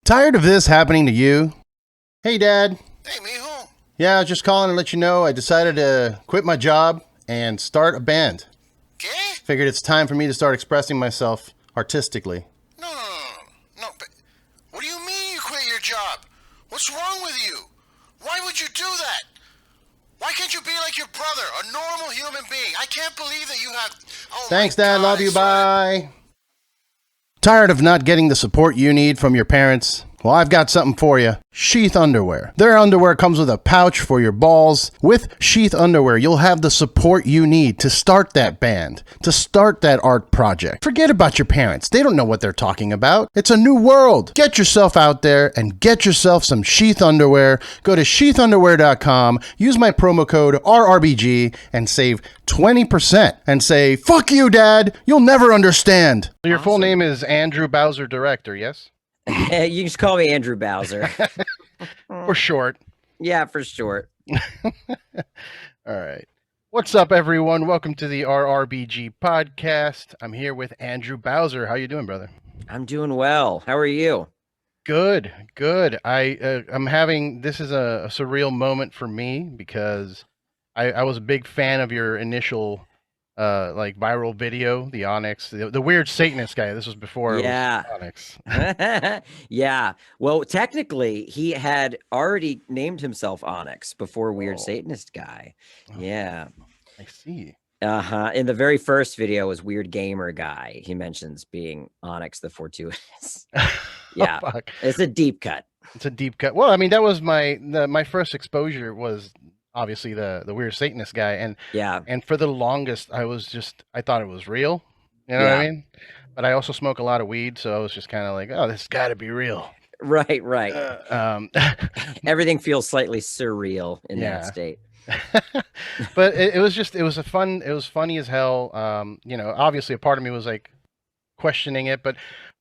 Tired of this happening to you? Hey, Dad. Hey, mijo. Yeah, I was just calling to let you know I decided to quit my job and start a band. ¿Qué? Figured it's time for me to start expressing myself artistically. No, but what do you mean you quit your job? What's wrong with you? Why would you do that? Why can't you be like your brother, a normal human being? I can't believe that you have... Oh, Thanks, my Dad. God, Love you. I swear. Bye. Tired of not getting the support you need from your parents? Well, I've got something for you. Sheath Underwear. Their underwear comes with a pouch for your balls. With Sheath Underwear, you'll have the support you need to start that band, to start that art project. Forget about your parents. They don't know what they're talking about. It's a new world. Get yourself out there and get yourself some Sheath Underwear. Go to sheathunderwear.com, use my promo code RRBG, and save 20%. And say, fuck you, Dad. You'll never understand. Your full name is Andrew Bowser, Director, yes? You can just call me Andrew Bowser. For short. Yeah, for short. All right. What's up, everyone? Welcome to the RRBG podcast. I'm here with Andrew Bowser. How you doing, brother? I'm doing well. How are you? Good. I'm having, this is a surreal moment for me because I was a big fan of your initial like viral video, the Onyx, the weird Satanist guy. This was before it was Onyx. Yeah. Well, technically, he had already named himself Onyx before Weird Satanist Guy. Yeah. I see. In the very first video was Weird Gamer Guy. He mentions being Onyx the Fortuitous. Yeah. Oh, fuck. It's a deep cut. It's a deep cut. Well, I mean, that was my first exposure was obviously the weird Satanist guy, and for the longest I thought it was real, you know what I mean? But I also smoke a lot of weed, so I was just kind of like, oh, this has got to be real. Right. Everything feels slightly surreal in that state. But it was funny as hell. You know, obviously a part of me was like questioning it, but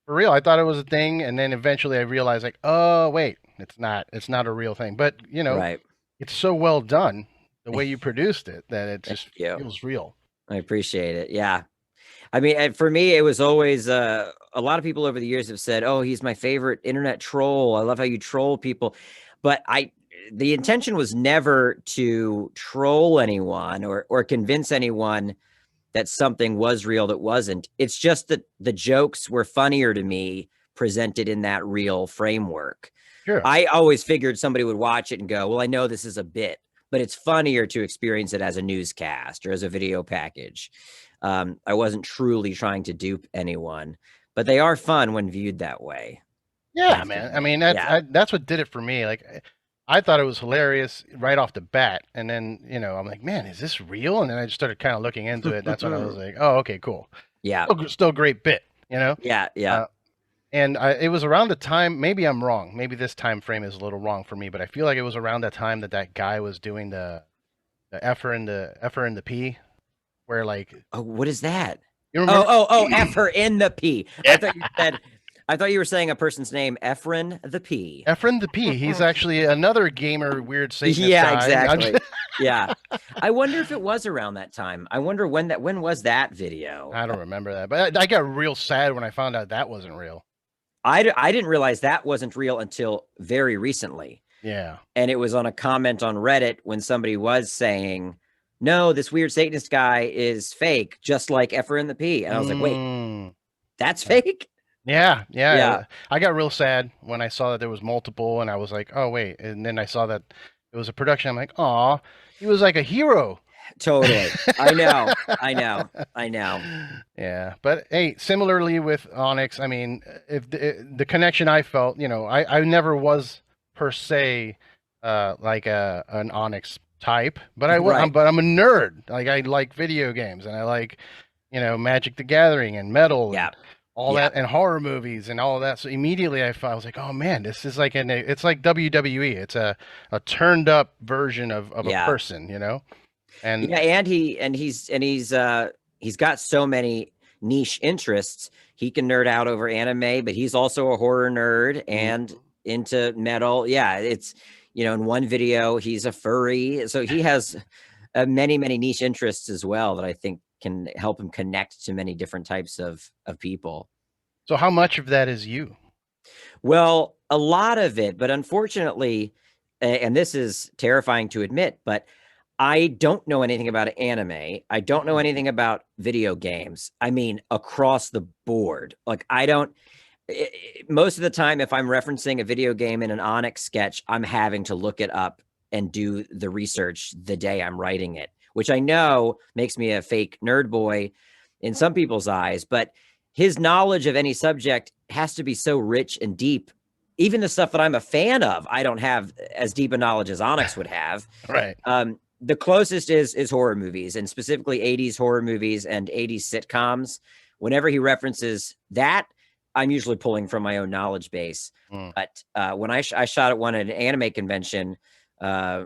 for real, I thought it was a thing, and then eventually I realized like, oh wait, it's not a real thing. But you know, it's so well done the way you produced it that it just feels real. I appreciate it. Yeah. I mean, for me, it was always a lot of people over the years have said, oh, he's my favorite internet troll. I love how you troll people. But the intention was never to troll anyone or convince anyone that something was real that wasn't. It's just that the jokes were funnier to me presented in that real framework. Sure. I always figured somebody would watch it and go, well, I know this is a bit, but it's funnier to experience it as a newscast or as a video package. I wasn't truly trying to dupe anyone, but they are fun when viewed that way. Yeah, man. I mean, that's what did it for me. Like, I thought it was hilarious right off the bat. And then, you know, I'm like, man, is this real? And then I just started kind of looking into it. That's when I was like, oh, okay, cool. Yeah. Still a great bit, you know? Yeah. And it was around the time, maybe I'm wrong. Maybe this time frame is a little wrong for me, but I feel like it was around that time that guy was doing the F-er and the P, where like... Oh, what is that? You remember? Oh, F-er in the P. I thought you were saying a person's name, Ephraim the P. Ephraim the P. He's actually another gamer, weird Satanist guy. Yeah, exactly. Yeah. I wonder if it was around that time. I wonder when was that video? I don't remember that, but I got real sad when I found out that wasn't real. I didn't realize that wasn't real until very recently. Yeah. And it was on a comment on Reddit when somebody was saying, no, this weird Satanist guy is fake, just like Ephraim the P. And I was like, wait, that's fake? Yeah. I got real sad when I saw that there was multiple, and I was like, oh, wait. And then I saw that it was a production. I'm like, aw, he was like a hero. Totally. I know. Yeah. But hey, similarly with Onyx, I mean, if the connection I felt, you know, I never was per se like an Onyx type, but I'm a nerd. Like, I like video games, and I like, you know, Magic the Gathering and metal. Yeah. All that, and horror movies and all of that. So immediately I was like, oh man, this is like it's like WWE. It's a turned up version of a person, you know? And he's got so many niche interests. He can nerd out over anime, but he's also a horror nerd and into metal. Yeah, it's, you know, in one video he's a furry. So he has many niche interests as well that I think can help him connect to many different types of people. So how much of that is you? Well, a lot of it, but unfortunately, and this is terrifying to admit, but I don't know anything about anime. I don't know anything about video games. I mean, across the board. Like, I don't, most of the time, if I'm referencing a video game in an Onyx sketch, I'm having to look it up and do the research the day I'm writing it, which I know makes me a fake nerd boy in some people's eyes, but his knowledge of any subject has to be so rich and deep. Even the stuff that I'm a fan of, I don't have as deep a knowledge as Onyx would have. Right. The closest is horror movies, and specifically 80s horror movies and 80s sitcoms. Whenever he references that, I'm usually pulling from my own knowledge base. But when I shot at one at an anime convention, I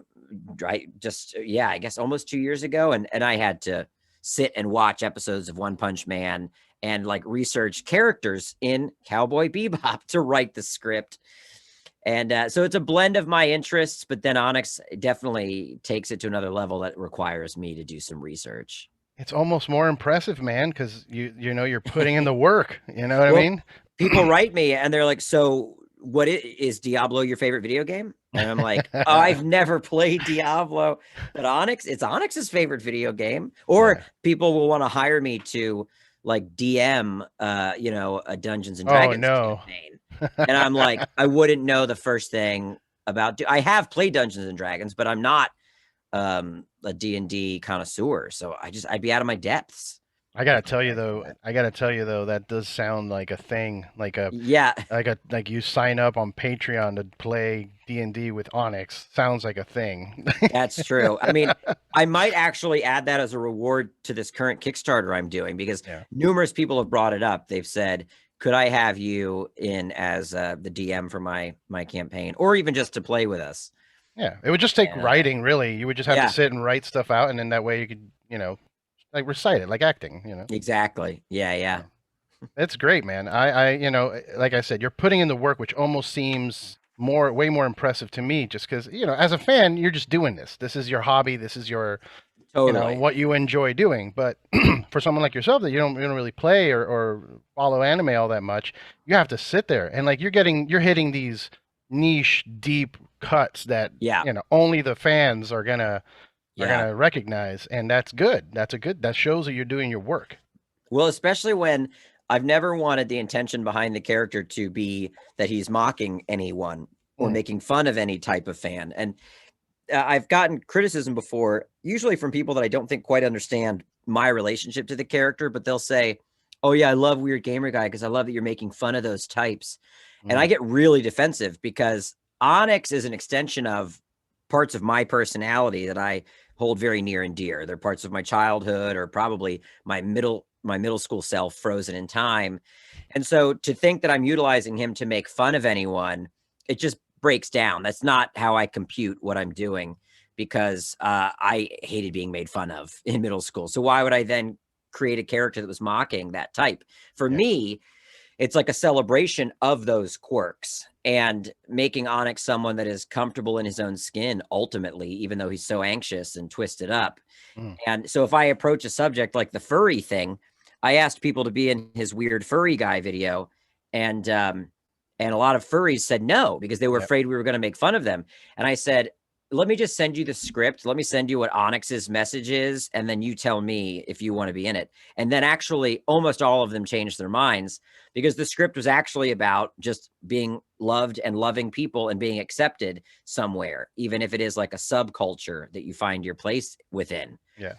guess almost 2 years ago, and I had to sit and watch episodes of One Punch Man and like research characters in Cowboy Bebop to write the script. And so it's a blend of my interests, but then Onyx definitely takes it to another level that requires me to do some research. It's almost more impressive, man, because you're putting in the work. You know what I mean? People write me and they're like, "So, what is Diablo your favorite video game?" And I'm like, "Oh, I've never played Diablo, but it's Onyx's favorite video game." Or people will want to hire me to like DM, a Dungeons and Dragons campaign. And I'm like, I wouldn't know the first thing about. I have played Dungeons and Dragons, but I'm not a D&D connoisseur, so I'd be out of my depths. I gotta tell you though, that does sound like a thing, like you sign up on Patreon to play D&D with Onyx. Sounds like a thing. That's true. I mean, I might actually add that as a reward to this current Kickstarter I'm doing, because numerous people have brought it up. They've said, could I have you in as the DM for my campaign, or even just to play with us? Yeah, it would just take writing, really. You would just have to sit and write stuff out, and then that way you could, like recite it, like acting, Exactly. Yeah. It's great, man. I like I said, you're putting in the work, which almost seems way more impressive to me, just because, as a fan, you're just doing this. This is your hobby. This is your, what you enjoy doing. But for someone like yourself that you don't really play or follow anime all that much, you have to sit there and like you're hitting these niche, deep cuts that only the fans are gonna recognize, and that's good. That shows that you're doing your work. Well, especially when I've never wanted the intention behind the character to be that he's mocking anyone or making fun of any type of fan. And I've gotten criticism before, usually from people that I don't think quite understand my relationship to the character, but they'll say, "Oh yeah, I love Weird Gamer Guy because I love that you're making fun of those types." And I get really defensive because Onyx is an extension of parts of my personality that I hold very near and dear. They're parts of my childhood, or probably my middle school self frozen in time. And so to think that I'm utilizing him to make fun of anyone, it just breaks down. That's not how I compute what I'm doing, because I hated being made fun of in middle school. So why would I then create a character that was mocking that type? For me, it's like a celebration of those quirks and making Onyx someone that is comfortable in his own skin, ultimately, even though he's so anxious and twisted up. And so if I approach a subject like the furry thing, I asked people to be in his Weird Furry Guy video, and a lot of furries said no, because they were afraid we were going to make fun of them. And I said, let me just send you the script. Let me send you what Onyx's message is, and then you tell me if you want to be in it. And then actually almost all of them changed their minds, because the script was actually about just being loved and loving people and being accepted somewhere, even if it is like a subculture that you find your place within. Yeah.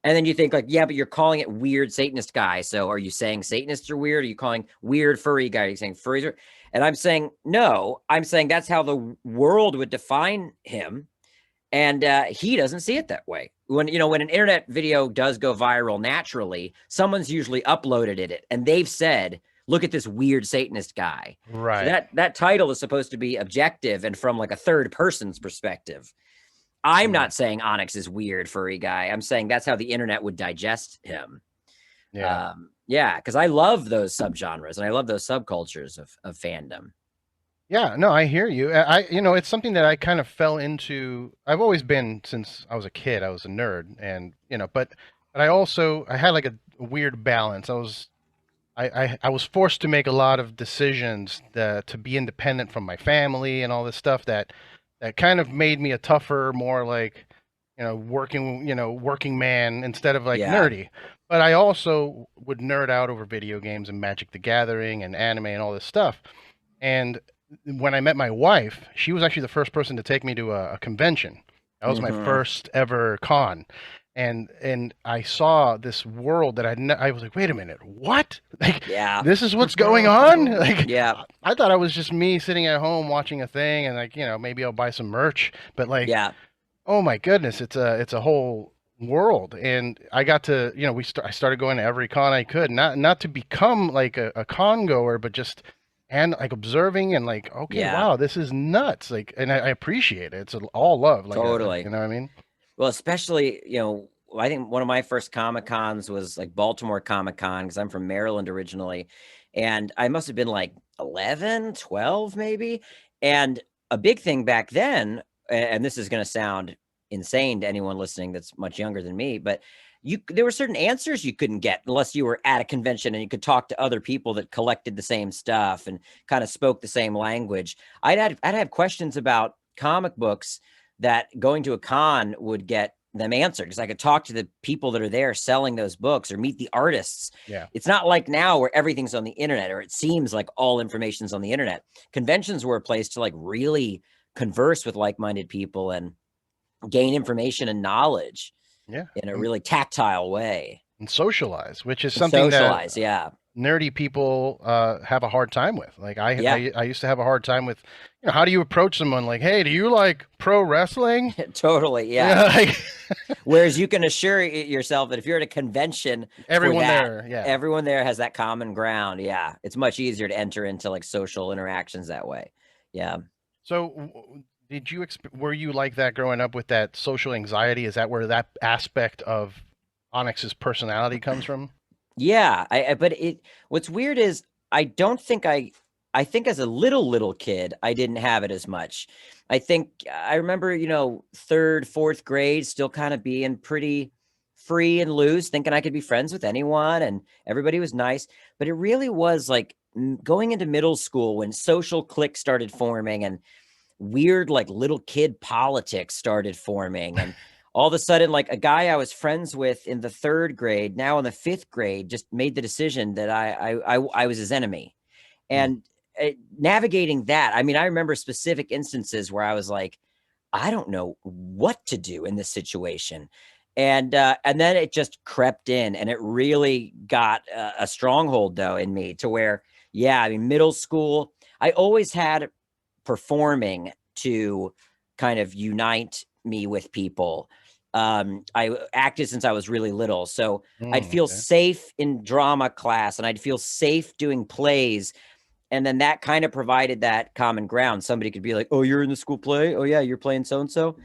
And then you think like, yeah, but you're calling it Weird Satanist Guy. So are you saying Satanists are weird? Are you calling Weird Furry Guy? Are you saying furries are? And I'm saying, no, I'm saying that's how the world would define him. And he doesn't see it that way. When an internet video does go viral naturally, someone's usually uploaded it and they've said, look at this weird Satanist guy. Right. So that title is supposed to be objective and from like a third person's perspective. I'm not saying Onyx is weird furry guy. I'm saying that's how the internet would digest him. Yeah. Because I love those subgenres and I love those subcultures of fandom. Yeah, no, I hear you. It's something that I kind of fell into. I've always been, since I was a kid, I was a nerd, and but I had like a weird balance. I was I was forced to make a lot of decisions to be independent from my family and all this stuff that kind of made me a tougher, more like, working man instead of like Yeah. nerdy. But I also would nerd out over video games and Magic the Gathering and anime and all this stuff. And when I met my wife, she was actually the first person to take me to a convention. That was my Hmm. first ever con. And I saw this world that I was like, wait a minute, what? Like, Yeah. this is what's going on? Like, Yeah. I thought I was just me sitting at home watching a thing and like, maybe I'll buy some merch. But like, Yeah. oh my goodness, it's a whole world. And I got to, I started going to every con I could, not to become like a con goer, but just and like observing and like, okay, Yeah. wow, this is nuts. Like, and I appreciate it. It's all love, like Totally. you know what I mean? Well, especially, I think one of my first Comic Cons was like Baltimore Comic Con because I'm from Maryland originally. And I must have been like 11, 12, maybe. And a big thing back then, and this is going to sound insane to anyone listening that's much younger than me, but there were certain answers you couldn't get unless you were at a convention and you could talk to other people that collected the same stuff and kind of spoke the same language. I'd have questions about comic books that going to a con would get them answered because I could talk to the people that are there selling those books or meet the artists. Yeah. It's not like now where everything's on the internet, or it seems like all information's on the internet. Conventions were a place to like really converse with like-minded people and gain information and knowledge Yeah. in a really tactile way. And socialize, which is And something socialize, that yeah. nerdy people have a hard time with. Like Yeah. I used to have a hard time with, how do you approach someone like, hey, do you like pro wrestling? Totally, yeah. Like, Whereas you can assure yourself that if you're at a convention, everyone for that, there, yeah. everyone there has that common ground. Yeah, it's much easier to enter into like social interactions that way. Yeah. So, were you like that growing up with that social anxiety? Is that where that aspect of Onyx's personality comes from? Yeah, but what's weird is I don't think I think as a little kid, I didn't have it as much. I think I remember, third, fourth grade, still kind of being pretty free and loose, thinking I could be friends with anyone and everybody was nice. But it really was like going into middle school when social cliques started forming and weird, like little kid politics started forming. And all of a sudden, like a guy I was friends with in the third grade, now in the fifth grade, just made the decision that I was his enemy. Mm. And navigating that, I mean, I remember specific instances where I was like, I don't know what to do in this situation. And then it just crept in and it really got a stronghold though in me to where, yeah, I mean, middle school, I always had performing to kind of unite me with people. I acted since I was really little. So I'd feel Okay. safe in drama class and I'd feel safe doing plays. And then that kind of provided that common ground. Somebody could be like, oh, you're in the school play. Oh yeah, you're playing so-and-so.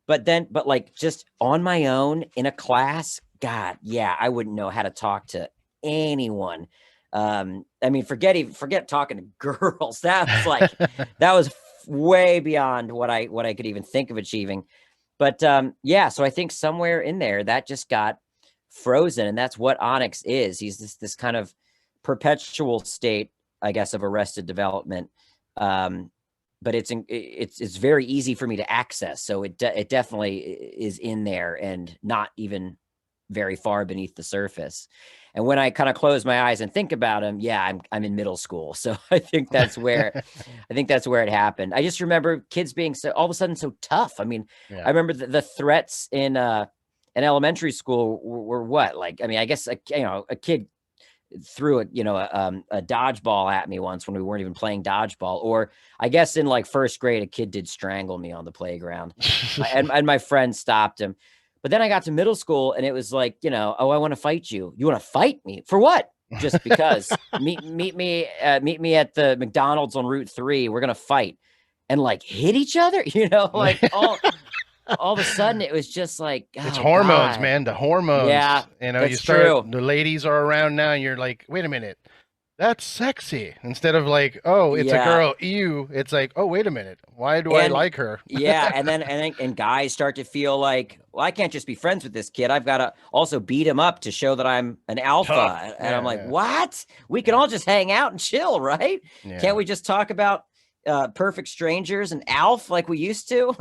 But like just on my own in a class, God, yeah, I wouldn't know how to talk to anyone. I mean, forget talking to girls. That was way beyond what I could even think of achieving. But yeah, so I think somewhere in there that just got frozen, and that's what Onyx is. He's this kind of perpetual state, I guess, of arrested development. But it's very easy for me to access. So it definitely is in there and not even very far beneath the surface. And when I kind of close my eyes and think about him, yeah, I'm in middle school. So I think that's where it happened. I just remember kids being so all of a sudden so tough. I mean, Yeah. I remember the threats in elementary school were what? Like, I mean, I guess a kid threw a dodgeball at me once when we weren't even playing dodgeball. Or I guess in like first grade, a kid did strangle me on the playground, and my friend stopped him. But then I got to middle school and it was like, oh, I want to fight you. You want to fight me for what? Just because meet me at the McDonald's on Route 3. We're going to fight and like hit each other, like all of a sudden it was just like, It's oh, hormones, God. man. The hormones. Yeah, You that's start, true. the ladies are around now and you're like, wait a minute. that's sexy. Instead of like, oh, it's a Yeah. girl, ew. It's like, oh, wait a minute. Why do I And like her? yeah, and guys start to feel like, well, I can't just be friends with this kid. I've got to also beat him up to show that I'm an Tough. alpha. And I'm Yeah, like, yeah. what? We can all just hang out and chill, right? Yeah. Can't we just talk about perfect strangers and Alf like we used to?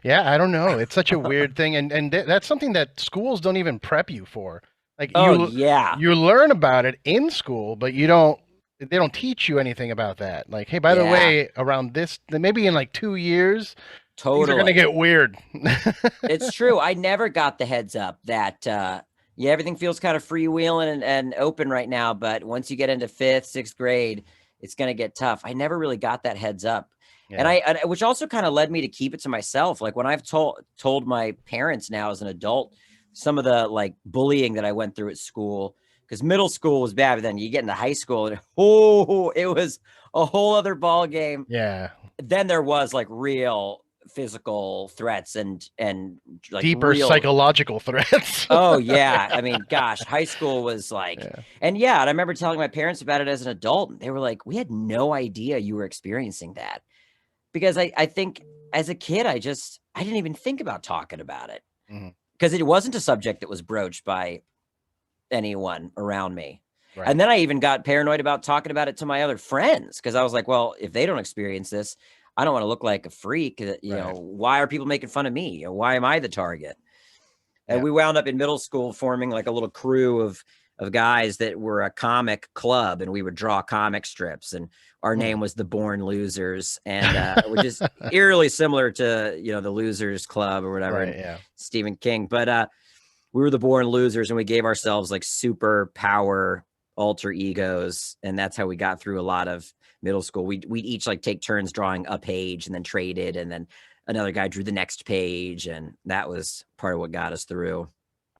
Yeah, I don't know. It's such a weird thing, and that's something that schools don't even prep you for. Like Oh yeah. you learn about it in school, but you don't. They don't teach you anything about that. Like, hey, by the Yeah, way, around this, maybe in like 2 years, things are gonna totally. get weird. It's true. I never got the heads up that yeah, everything feels kind of freewheeling and open right now, but once you get into 5th, 6th grade, it's going to get tough. I never really got that heads up. And Yeah. which also kind of led me to keep it to myself. Like when I've told my parents now as an adult, some of the like bullying that I went through at school, because middle school was bad, but then you get into high school and it was a whole other ball game. Yeah. Then there was like real physical threats and like Deeper real psychological threats. oh yeah, I mean gosh, high school was like Yeah. and yeah, and I remember telling my parents about it as an adult and they were like, we had no idea you were experiencing that, because I think as a kid I didn't even think about talking about it Mhm. because it wasn't a subject that was broached by anyone around me. Right. And then I even got paranoid about talking about it to my other friends because I was like, well, if they don't experience this, I don't want to look like a freak. You know, Right. why are people making fun of me? Why am I the target? And Yeah. we wound up in middle school forming like a little crew of guys that were a comic club, and we would draw comic strips, and our name was the Born Losers, and which is eerily similar to the Losers Club or whatever, Right. and Yeah. Stephen King. But we were the Born Losers, and we gave ourselves like super power alter egos, and that's how we got through a lot of middle school. We'd each like take turns drawing a page and then traded, and then another guy drew the next page, and that was part of what got us through.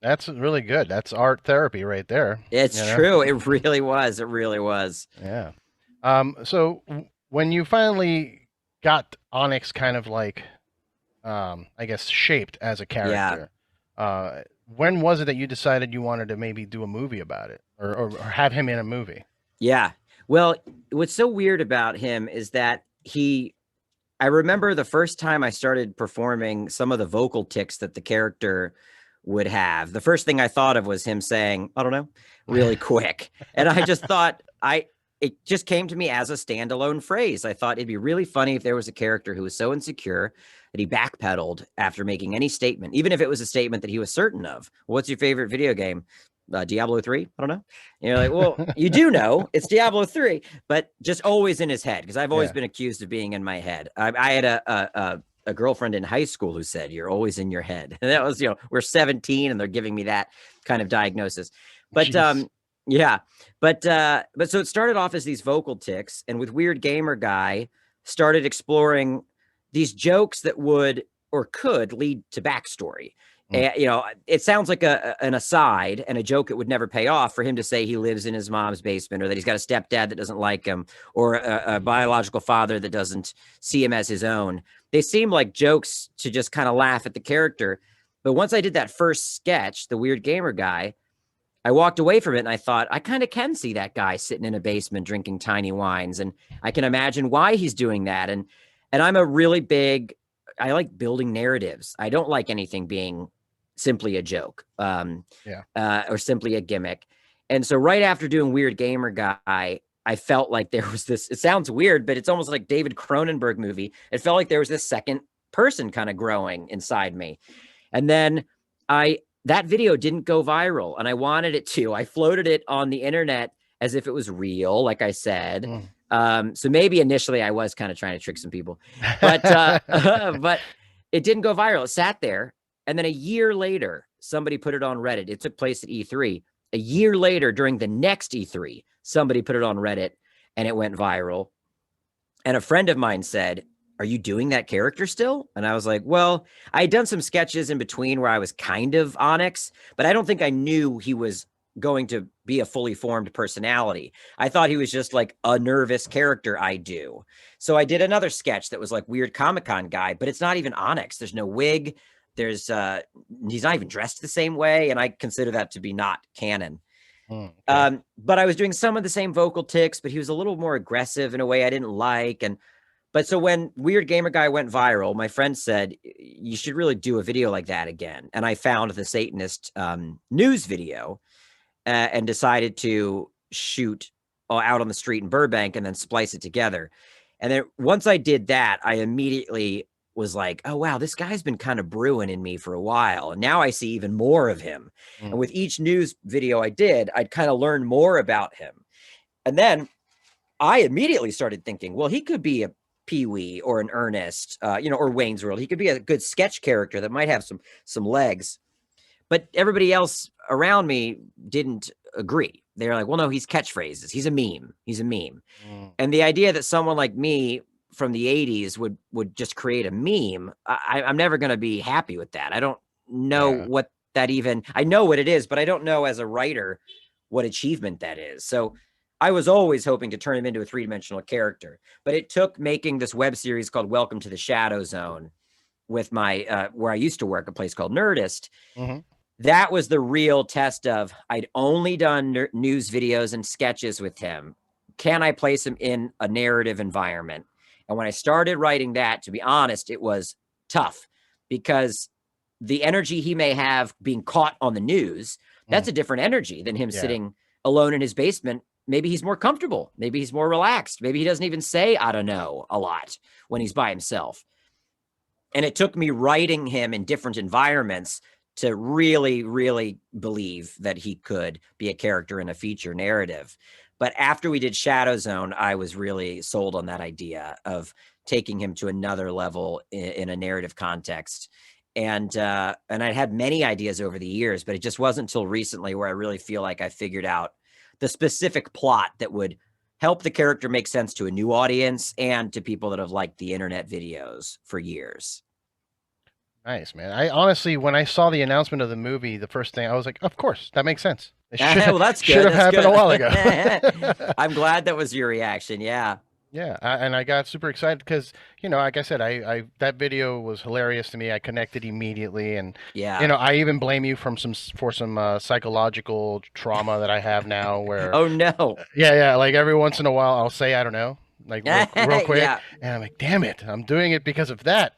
That's really good. That's art therapy right there. It's You know? true. It really was. It really was. Yeah. So when you finally got Onyx kind of like, I guess, shaped as a character, when was it that you decided you wanted to maybe do a movie about it, or have him in a movie? Yeah. Well, what's so weird about him is that I remember the first time I started performing some of the vocal tics that the character would have. The first thing I thought of was him saying, I don't know, really quick. And I just thought it just came to me as a standalone phrase. I thought it'd be really funny if there was a character who was so insecure that he backpedaled after making any statement, even if it was a statement that he was certain of. What's your favorite video game? Diablo 3? I don't know. And you're like, well, you do know it's Diablo 3, but just always in his head, because I've always been accused of being in my head. I had a girlfriend in high school who said, you're always in your head. And that was, we're 17 and they're giving me that kind of diagnosis. But Jeez. yeah, but so it started off as these vocal tics, and with Weird Gamer Guy started exploring these jokes that would or could lead to backstory. And, it sounds like an aside and a joke that would never pay off for him to say he lives in his mom's basement, or that he's got a stepdad that doesn't like him, or a biological father that doesn't see him as his own. They seem like jokes to just kind of laugh at the character. But once I did that first sketch, the Weird Gamer Guy, I walked away from it and I thought, I kind of can see that guy sitting in a basement drinking tiny wines, and I can imagine why he's doing that. And I'm a really I like building narratives. I don't like anything being simply a joke, or simply a gimmick. And so right after doing Weird Gamer Guy, I felt like there was this, it sounds weird, but it's almost like David Cronenberg movie. It felt like there was this second person kind of growing inside me. And then that video didn't go viral, and I wanted it to. I floated it on the internet as if it was real, like I said. So maybe initially I was kind of trying to trick some people, but but it didn't go viral. It sat there, and then a year later, somebody put it on Reddit. It took place at E3. A year later, during the next E3, somebody put it on Reddit, and it went viral. And a friend of mine said, are you doing that character still? And I was like, well, I had done some sketches in between where I was kind of Onyx, but I don't think I knew he was going to be a fully formed personality. I thought he was just like a nervous character I do. So I did another sketch that was like Weird Comic-Con Guy, but it's not even Onyx. There's no wig. He's not even dressed the same way. And I consider that to be not canon. Okay. But I was doing some of the same vocal tics, but he was a little more aggressive in a way I didn't like. But so when Weird Gamer Guy went viral, my friend said, you should really do a video like that again. And I found the Satanist news video and decided to shoot out on the street in Burbank and then splice it together. And then once I did that, I immediately was like, oh, wow, this guy's been kind of brewing in me for a while. And now I see even more of him. And with each news video I did, I'd kind of learn more about him. And then I immediately started thinking, well, he could be a Pee-wee or an Ernest, or Wayne's World. He could be a good sketch character that might have some legs. But everybody else around me didn't agree. They're like, well, no, he's catchphrases. He's a meme. He's a meme. And the idea that someone like me from the 80s would just create a meme, I'm never going to be happy with that. I don't know what that even, I know what it is, but I don't know as a writer what achievement that is. So I was always hoping to turn him into a three-dimensional character, but it took making this web series called Welcome to the Shadow Zone with my, where I used to work, a place called Nerdist. That was the real test of, I'd only done news videos and sketches with him. Can I place him in a narrative environment? And when I started writing that, to be honest, it was tough because the energy he may have being caught on the news, that's a different energy than him sitting alone in his basement. Maybe he's more comfortable. Maybe he's more relaxed. Maybe he doesn't even say, I don't know, a lot when he's by himself. And it took me writing him in different environments to really, really believe that he could be a character in a feature narrative. But after we did Shadow Zone, I was really sold on that idea of taking him to another level in a narrative context. And I had many ideas over the years, but it just wasn't until recently where I really feel like I figured out the specific plot that would help the character make sense to a new audience and to people that have liked the internet videos for years. Nice, man. I honestly, when I saw the announcement of the movie, the first thing I was like, of course, that makes sense. It Well, that's good. Should have That's happened good. a while ago. I'm glad that was your reaction. Yeah. Yeah, and I got super excited because, like I said, I that video was hilarious to me. I connected immediately, and Yeah. I even blame you for some psychological trauma that I have now. Where Oh no. yeah, like every once in a while I'll say I don't know, like real quick, Yeah. and I'm like, damn it, I'm doing it because of that.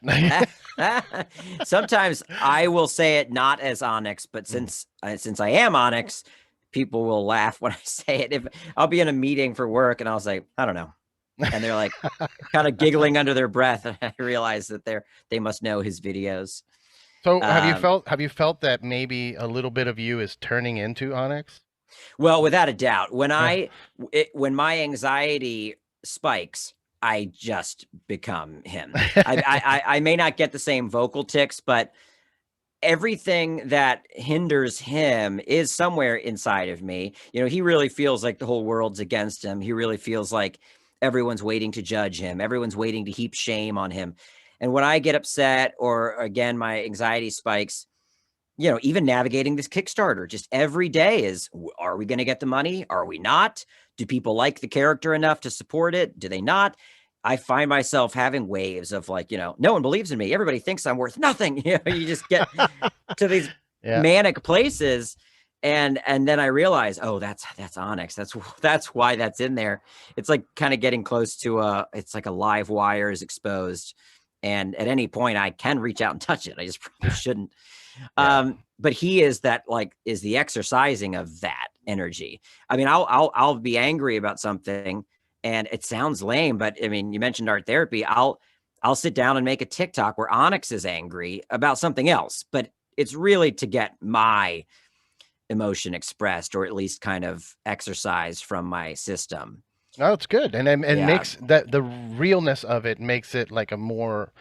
Sometimes I will say it not as Onyx, but since I am Onyx, people will laugh when I say it. If I'll be in a meeting for work and I'll say, I don't know. And they're like kind of giggling under their breath. And I realize that they must know his videos. So have you felt that maybe a little bit of you is turning into Onyx? Well, without a doubt, when when my anxiety spikes, I just become him. I may not get the same vocal tics, but everything that hinders him is somewhere inside of me. He really feels like the whole world's against him. He really feels like everyone's waiting to judge him. Everyone's waiting to heap shame on him. And when I get upset or again, my anxiety spikes, even navigating this Kickstarter, just every day is, are we going to get the money? Are we not? Do people like the character enough to support it? Do they not? I find myself having waves of like, no one believes in me. Everybody thinks I'm worth nothing. You just get to these manic places. And then I realize, oh, that's Onyx. That's why that's in there. It's like kind of getting close to it's like a live wire is exposed. And at any point I can reach out and touch it. I just probably shouldn't. But he is is the exercising of that energy. I mean, I'll be angry about something and it sounds lame, but I mean, you mentioned art therapy. I'll sit down and make a TikTok where Onyx is angry about something else, but it's really to get my emotion expressed or at least kind of exercised from my system. No, it's good. And makes that the realness of it makes it like a more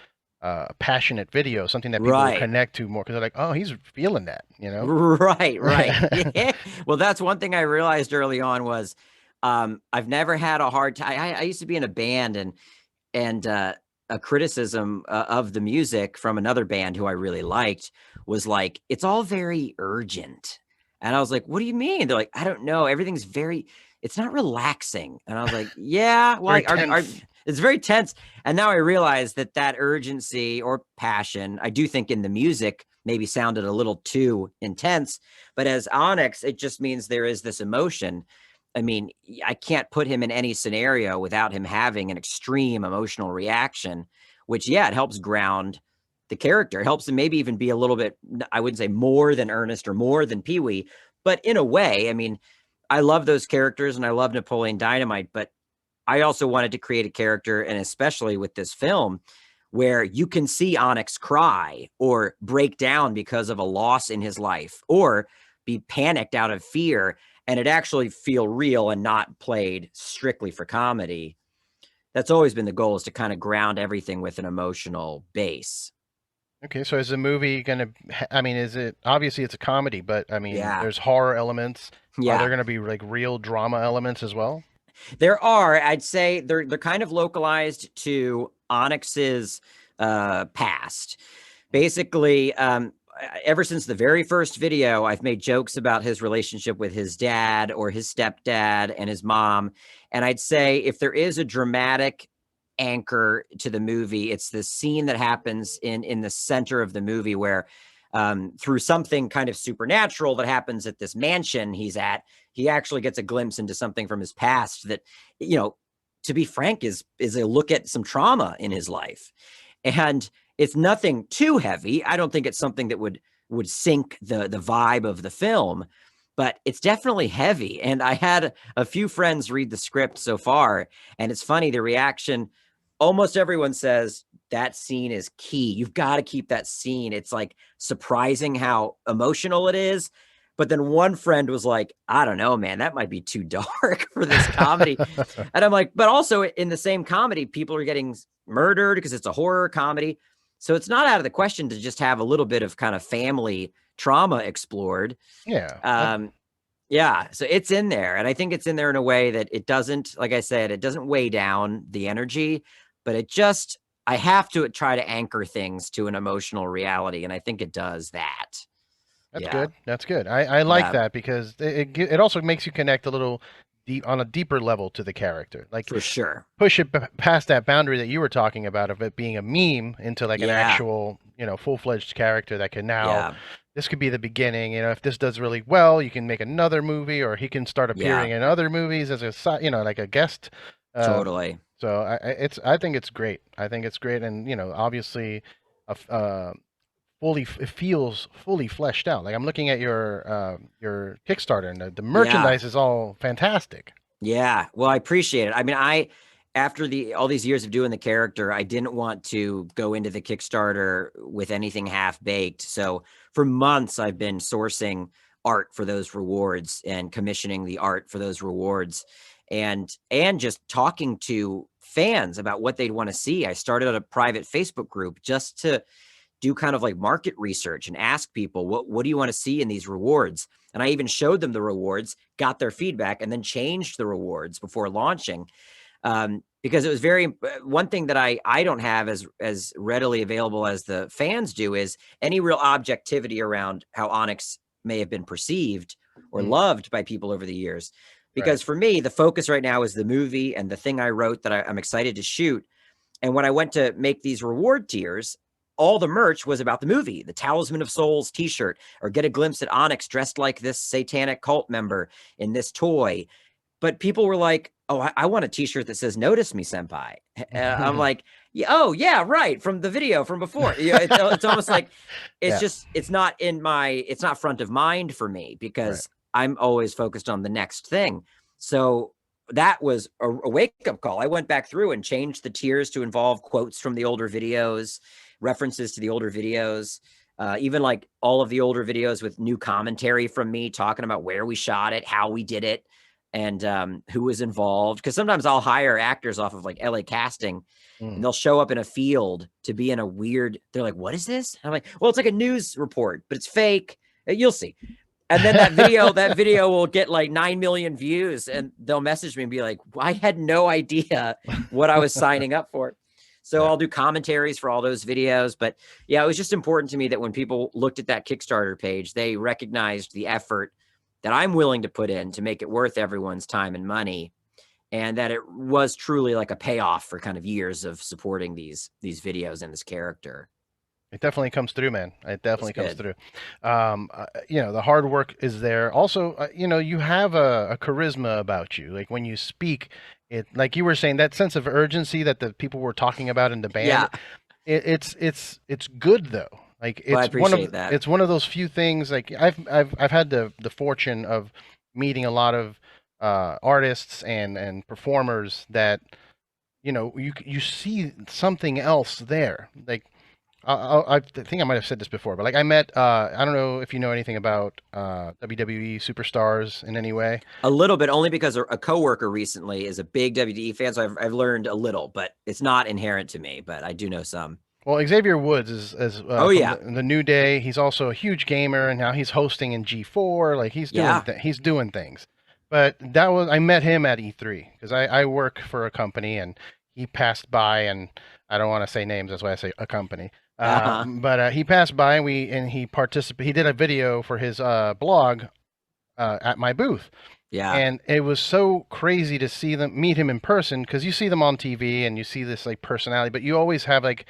passionate video, something that people will connect to more because they're like, oh, he's feeling that, Right. Yeah. Well, that's one thing I realized early on was I've never had a hard time. I used to be in a band and a criticism of the music from another band who I really liked was like, it's all very urgent. And I was like, what do you mean? They're like, I don't know. Everything's it's not relaxing. And I was like, yeah, well, it's very tense. And now I realize that urgency or passion, I do think in the music maybe sounded a little too intense. But as Onyx, it just means there is this emotion. I mean, I can't put him in any scenario without him having an extreme emotional reaction, which, yeah, it helps ground the character. It helps him maybe even be a little bit, I wouldn't say more than Ernest or more than Pee-wee, but in a way, I mean, I love those characters and I love Napoleon Dynamite, but I also wanted to create a character, and especially with this film, where you can see Onyx cry or break down because of a loss in his life or be panicked out of fear, and it actually feel real and not played strictly for comedy. That's always been the goal, is to kind of ground everything with an emotional base. Okay, so is the movie gonna? I mean, is it obviously it's a comedy, but I mean, Yeah. there's horror elements. Are Yeah. there gonna be like real drama elements as well? There are, I'd say they're kind of localized to Onyx's past. Basically, ever since the very first video, I've made jokes about his relationship with his dad or his stepdad and his mom. And I'd say if there is a dramatic anchor to the movie, it's the scene that happens in the center of the movie where through something kind of supernatural that happens at this mansion he's at, he actually gets a glimpse into something from his past that, you know, to be frank, is a look at some trauma in his life. And it's nothing too heavy. I don't think it's something that would sink the vibe of the film, but it's definitely heavy. And I had a few friends read the script so far, and it's funny, the reaction, almost everyone says that scene is key. You've got to keep that scene. It's like surprising how emotional it is. But then one friend was like, I don't know, man, that might be too dark for this comedy. And I'm like, but also in the same comedy, people are getting murdered because it's a horror comedy. So it's not out of the question to just have a little bit of kind of family trauma explored. Yeah. Yeah. So it's in there. And I think it's in there in a way that it doesn't, like I said, it doesn't weigh down the energy, but it just, I have to try to anchor things to an emotional reality. And I think it does that. That's Yeah. good. That's good. I like Yeah. that because it also makes you connect a little deep on a deeper level to the character. Like For sure. push it past that boundary that you were talking about of it being a meme into like an Yeah. actual, you know, full-fledged character that can now Yeah. this could be the beginning. You know, if this does really well, you can make another movie, or he can start appearing in other movies as a you know, like a guest. Totally. So I think it's great. I think it's great, and you know, obviously, it feels fully fleshed out. Like I'm looking at your Kickstarter, and the merchandise is all fantastic. Yeah. Well, I appreciate it. I mean, after all these years of doing the character, I didn't want to go into the Kickstarter with anything half baked. So for months, I've been sourcing art for those rewards and commissioning the art for those rewards, and just talking to fans about what they'd want to see. I started a private Facebook group just to do kind of like market research and ask people, what do you want to see in these rewards? And I even showed them the rewards, got their feedback, and then changed the rewards before launching. Because it was one thing that I don't have as readily available as the fans do is any real objectivity around how Onyx may have been perceived or loved by people over the years. Because for me, the focus right now is the movie and the thing I wrote that I'm excited to shoot. And when I went to make these reward tiers, all the merch was about the movie, the Talisman of Souls t-shirt, or get a glimpse at Onyx dressed like this satanic cult member in this toy. But people were like, oh, I want a t-shirt that says, notice me, senpai. I'm like, yeah, oh yeah, right. From the video from before. It's almost like, it's not front of mind for me because I'm always focused on the next thing. So that was a wake-up call. I went back through and changed the tiers to involve quotes from the older videos, references to the older videos, even like all of the older videos with new commentary from me talking about where we shot it, how we did it, and who was involved. Because sometimes I'll hire actors off of like LA Casting, and they'll show up in a field to be in a weird, they're like, what is this? I'm like, well, it's like a news report, but it's fake. You'll see. And then that video will get like 9 million views, and they'll message me and be like, I had no idea what I was signing up for. So I'll do commentaries for all those videos. But yeah, it was just important to me that when people looked at that Kickstarter page, they recognized the effort that I'm willing to put in to make it worth everyone's time and money. And that it was truly like a payoff for kind of years of supporting these videos and this character. It definitely comes through, man. It definitely comes good. through. The hard work is there. Also, you have a charisma about you. Like when you speak, it like you were saying, that sense of urgency that the people were talking about in the band. Yeah. It's good though. Like Well, I appreciate that. it's one of those few things. Like I've had the fortune of meeting a lot of artists and performers that you see something else there. Like I think I might have said this before, but like I met I don't know if you know anything about WWE superstars in any way. A little bit, only because a coworker recently is a big WWE fan, so I've learned a little, but it's not inherent to me. But I do know some. Well, Xavier Woods is Oh from yeah, the New Day. He's also a huge gamer, and now he's hosting in G4. Like yeah. he's doing things. But I met him at E3 because I work for a company, and he passed by, and I don't want to say names. That's why I say a company. Uh-huh. But he passed by, and he participated. He did a video for his blog at my booth. Yeah. And it was so crazy to meet him in person, because you see them on TV and you see this like personality, but you always have like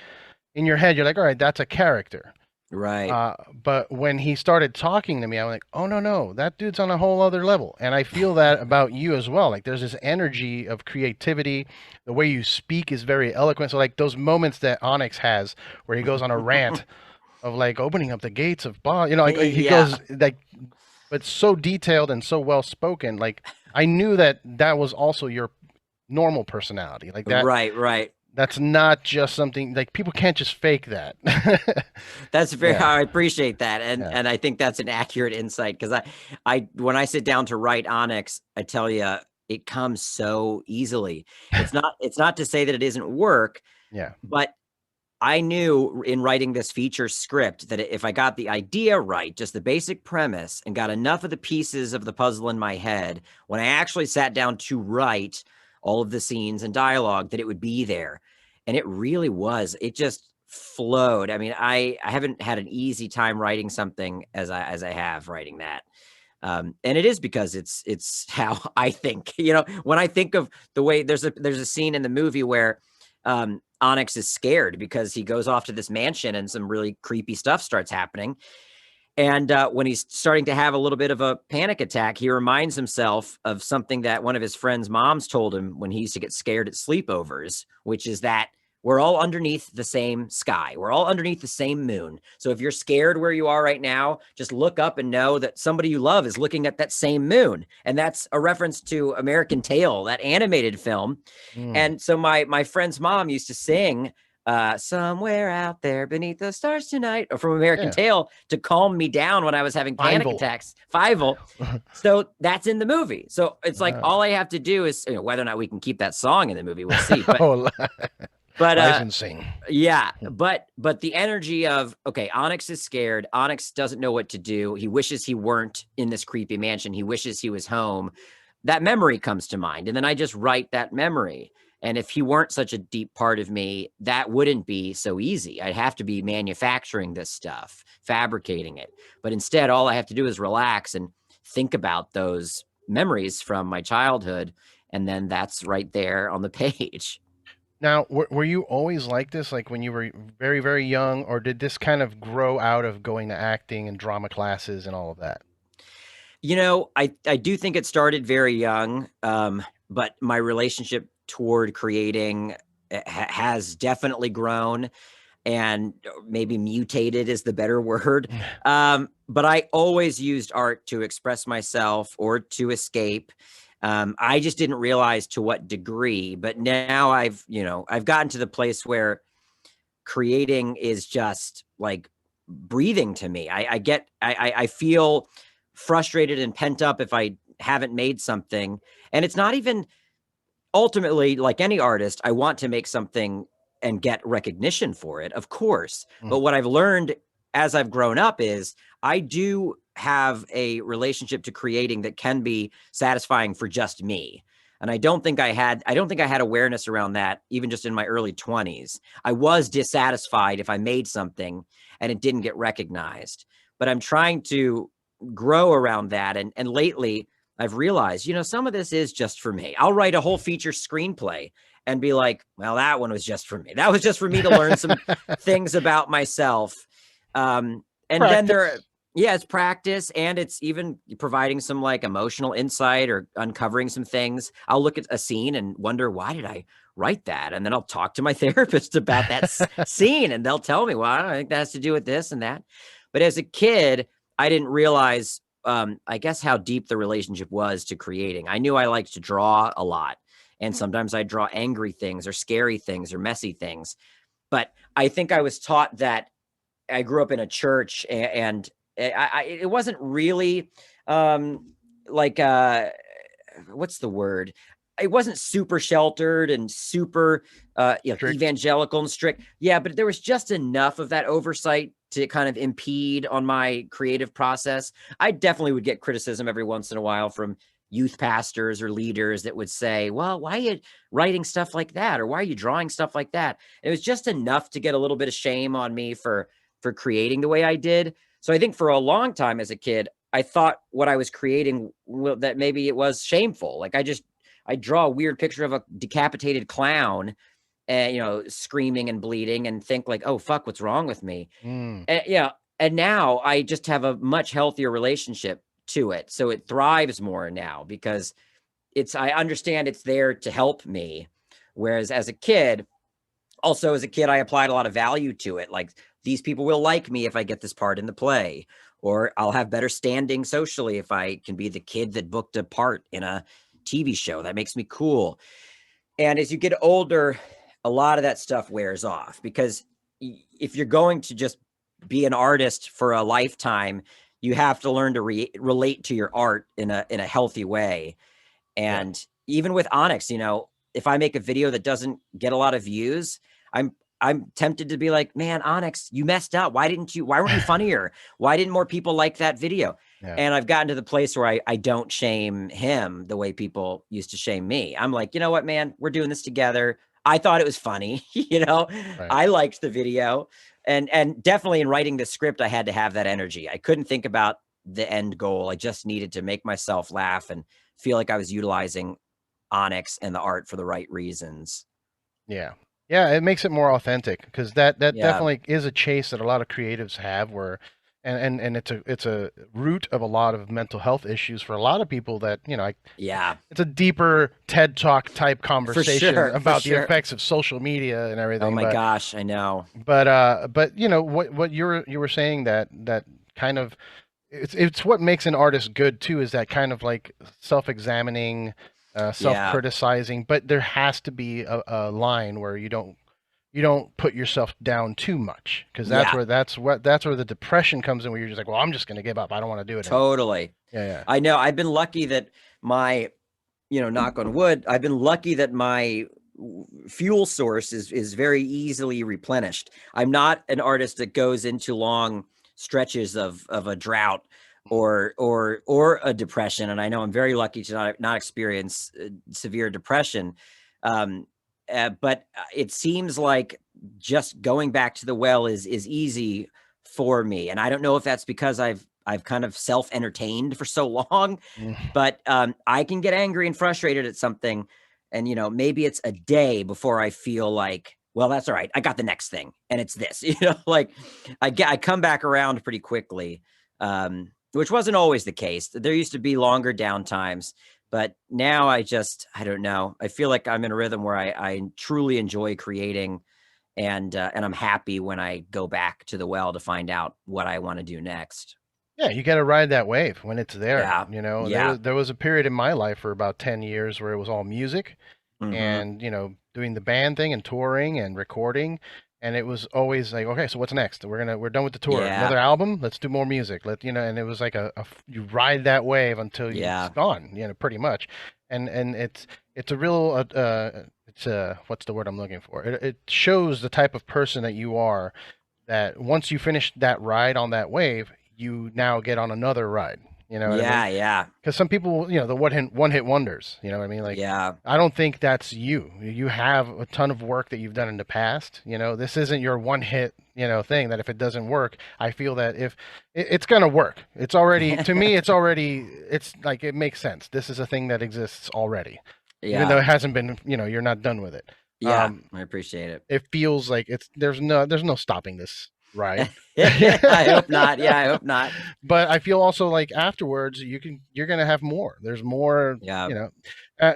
in your head, you're like, all right, that's a character. Right. But when he started talking to me, I'm like, oh no, that dude's on a whole other level. And I feel that about you as well. Like there's this energy of creativity. The way you speak is very eloquent. So like those moments that Onyx has where he goes on a rant of like opening up the gates of blah, like he Yeah. goes like, but so detailed and so well spoken. Like I knew that was also your normal personality. Like that. Right. That's not just something like people can't just fake that. That's very. Yeah. I appreciate that, and Yeah. and I think that's an accurate insight, because I when I sit down to write Onyx, I tell you, it comes so easily. It's not to say that it isn't work, Yeah. but I knew in writing this feature script that if I got the idea right, just the basic premise, and got enough of the pieces of the puzzle in my head, when I actually sat down to write all of the scenes and dialogue, that it would be there. And it really was. It just flowed. I mean, I haven't had an easy time writing something as I have writing that. And it is because it's how I think. When I think of the way there's a scene in the movie where Onyx is scared because he goes off to this mansion and some really creepy stuff starts happening. And when he's starting to have a little bit of a panic attack, he reminds himself of something that one of his friend's moms told him when he used to get scared at sleepovers, which is that we're all underneath the same sky. We're all underneath the same moon. So if you're scared where you are right now, just look up and know that somebody you love is looking at that same moon. And that's a reference to American Tail, that animated film. And so my friend's mom used to sing somewhere out there beneath the stars tonight, or from American Tail, to calm me down when I was having panic attacks. Fievel. So that's in the movie. So it's like all I have to do is, whether or not we can keep that song in the movie, we'll see. But licensing. Yeah, but the energy of, okay, Onyx is scared. Onyx doesn't know what to do. He wishes he weren't in this creepy mansion. He wishes he was home. That memory comes to mind, and then I just write that memory. And if he weren't such a deep part of me, that wouldn't be so easy. I'd have to be manufacturing this stuff, fabricating it. But instead, all I have to do is relax and think about those memories from my childhood. And then that's right there on the page. Now, were you always like this, like when you were very, very young, or did this kind of grow out of going to acting and drama classes and all of that? I do think it started very young, but my relationship toward creating has definitely grown, and maybe mutated is the better word. But I always used art to express myself or to escape. I just didn't realize to what degree, but now I've gotten to the place where creating is just like breathing to me. I feel frustrated and pent up if I haven't made something. And it's not even ultimately, like any artist, I want to make something and get recognition for it, of course. But what I've learned as I've grown up is I do have a relationship to creating that can be satisfying for just me. And I don't think I had awareness around that even just in my early 20s. I was dissatisfied if I made something and it didn't get recognized. But I'm trying to grow around that. And lately I've realized, some of this is just for me. I'll write a whole feature screenplay and be like, well, that one was just for me. That was just for me to learn some things about myself. And then it's practice, and it's even providing some like emotional insight or uncovering some things. I'll look at a scene and wonder, why did I write that? And then I'll talk to my therapist about that scene, and they'll tell me, well, I think that has to do with this and that. But as a kid, I didn't realize, I guess, how deep the relationship was to creating. I knew I liked to draw a lot, and sometimes I draw angry things or scary things or messy things. But I think I was taught that. I grew up in a church, and it wasn't really like what's the word? It wasn't super sheltered and super evangelical and strict. Yeah, but there was just enough of that oversight to kind of impede on my creative process. I definitely would get criticism every once in a while from youth pastors or leaders that would say, well, why are you writing stuff like that? Or why are you drawing stuff like that? And it was just enough to get a little bit of shame on me for creating the way I did. So I think for a long time as a kid, I thought what I was creating, that maybe it was shameful. Like I draw a weird picture of a decapitated clown, and screaming and bleeding, and think like, oh fuck, what's wrong with me? And now I just have a much healthier relationship to it. So it thrives more now because I understand it's there to help me. Whereas as a kid, I applied a lot of value to it. Like, these people will like me if I get this part in the play, or I'll have better standing socially if I can be the kid that booked a part in a TV show. That makes me cool. And as you get older, a lot of that stuff wears off, because if you're going to just be an artist for a lifetime, you have to learn to relate to your art in a healthy way. And even with Onyx, if I make a video that doesn't get a lot of views, I'm tempted to be like, man, Onyx, you messed up. Why weren't you funnier? Why didn't more people like that video? Yeah. And I've gotten to the place where I don't shame him the way people used to shame me. I'm like, you know what, man, we're doing this together. I thought it was funny. Right. I liked the video, and definitely in writing the script, I had to have that energy. I couldn't think about the end goal. I just needed to make myself laugh and feel like I was utilizing Onyx and the art for the right reasons. Yeah. Yeah, it makes it more authentic, because that definitely is a chase that a lot of creatives have, where and it's a root of a lot of mental health issues for a lot of people. That it's a deeper TED Talk type conversation about the effects of social media and everything. Oh my gosh, I know. But what you were saying, that kind of it's what makes an artist good too, is that kind of like self-examining, self-criticizing, but there has to be a line where you don't put yourself down too much, because that's where the depression comes in, where you're just like, well, I'm just going to give up. I don't want to do it totally anymore. Yeah. I know. I've been lucky that my, knock on wood, I've been lucky that my fuel source is very easily replenished. I'm not an artist that goes into long stretches of a drought or a depression. And I know I'm very lucky to not experience severe depression. But it seems like just going back to the well is easy for me. And I don't know if that's because I've kind of self-entertained for so long, but I can get angry and frustrated at something. And, maybe it's a day before I feel like, well, that's all right, I got the next thing, and it's this, like I come back around pretty quickly, which wasn't always the case. There used to be longer downtimes, but now I don't know. I feel like I'm in a rhythm where I truly enjoy creating, and I'm happy when I go back to the well to find out what I want to do next. Yeah, you got to ride that wave when it's there. There was a period in my life for about 10 years where it was all music, and doing the band thing and touring and recording, and it was always like, okay, so what's next? We're done with the tour. Another album, let's do more music. And it was like you ride that wave until it's gone, pretty much. And it's a real what's the word I'm looking for? It shows the type of person that you are, that once you finish that ride on that wave, you now get on another ride. You know what I mean? Yeah. Because some people, the one hit wonders. You know what I mean? Like, Yeah. I don't think that's you. You have a ton of work that you've done in the past. This isn't your one hit, thing that if it doesn't work, I feel that if it's going to work, it's already, to me, it's like, it makes sense. This is a thing that exists already, even though Yeah. it hasn't been, you're not done with it. Yeah. I appreciate it. It feels like there's no stopping this ride. I hope not. Yeah, I hope not. But I feel also like afterwards you're gonna have more. There's more. Yeah.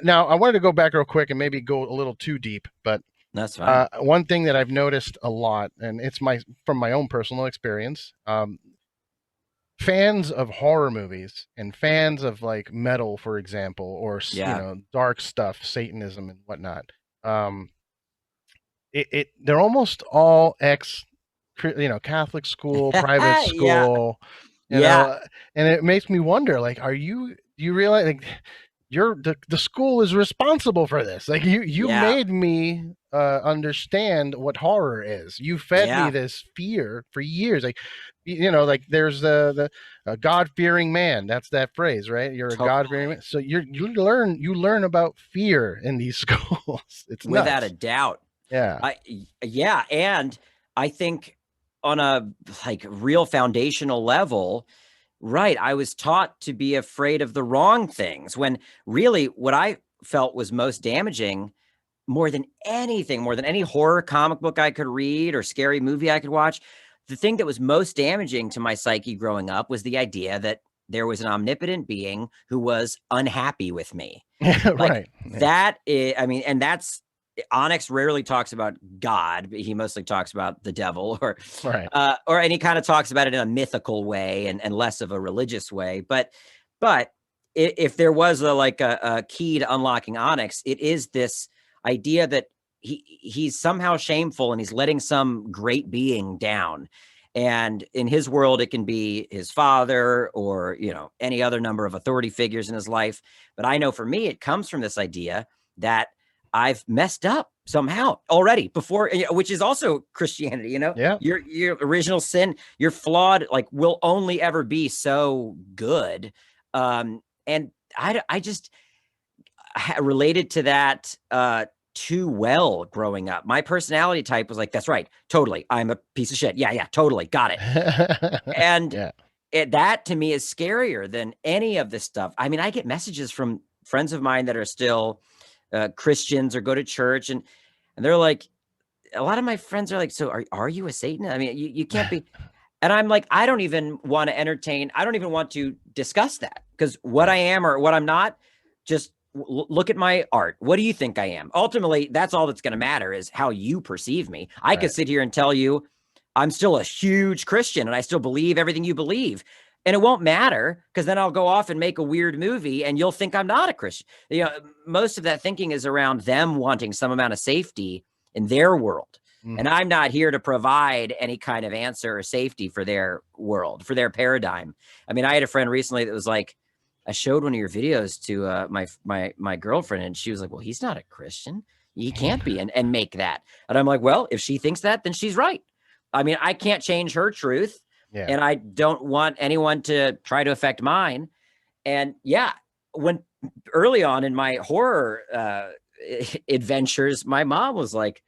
Now I wanted to go back real quick and maybe go a little too deep, but That's fine. one thing that I've noticed a lot, and it's from my own personal experience, fans of horror movies and fans of like metal, for example, or Yeah. dark stuff, Satanism and whatnot. They're almost all Catholic school, private school, Yeah. and it makes me wonder, like, do you realize, like, the school is responsible for this? Like, you made me understand what horror is. You fed me this fear for years. Like, like there's the God-fearing man. That's that phrase, right? You're a God-fearing man. So you learn about fear in these schools. It's without nuts. a doubt. Yeah. And I think on a like real foundational level, right, I was taught to be afraid of the wrong things, when really what I felt was most damaging, more than anything, more than any horror comic book I could read or scary movie I could watch, the thing that was most damaging to my psyche growing up was the idea that there was an omnipotent being who was unhappy with me. Right. That is, I mean, and that's, Onyx rarely talks about God, but he mostly talks about the devil, Right. And he kind of talks about it in a mythical way and less of a religious way. But if there was a key to unlocking Onyx, it is this idea that he's somehow shameful and he's letting some great being down. And in his world, it can be his father or, any other number of authority figures in his life. But I know for me, it comes from this idea that I've messed up somehow already before, which is also Christianity, Yeah. Your original sin, your flawed, like, will only ever be so good. And I just related to that too well growing up. My personality type was like, that's right, totally, I'm a piece of shit. Yeah, totally, got it. And that to me is scarier than any of this stuff. I mean, I get messages from friends of mine that are still Christians or go to church, and they're like, a lot of my friends are like, so are you a Satanist? I mean, you can't be. And I'm like, I don't even want to entertain. I don't even want to discuss that, because what I am or what I'm not, just look at my art. What do you think I am? Ultimately, that's all that's going to matter, is how you perceive me. I could sit here and tell you I'm still a huge Christian and I still believe everything you believe. And it won't matter, because then I'll go off and make a weird movie and you'll think I'm not a Christian. Most of that thinking is around them wanting some amount of safety in their world. Mm-hmm. And I'm not here to provide any kind of answer or safety for their world, for their paradigm. I mean, I had a friend recently that was like, I showed one of your videos to my girlfriend, and she was like, well, he's not a Christian. He can't be, and make that. And I'm like, well, if she thinks that, then she's right. I mean, I can't change her truth. Yeah. And I don't want anyone to try to affect mine. And when early on in my horror adventures, my mom was like,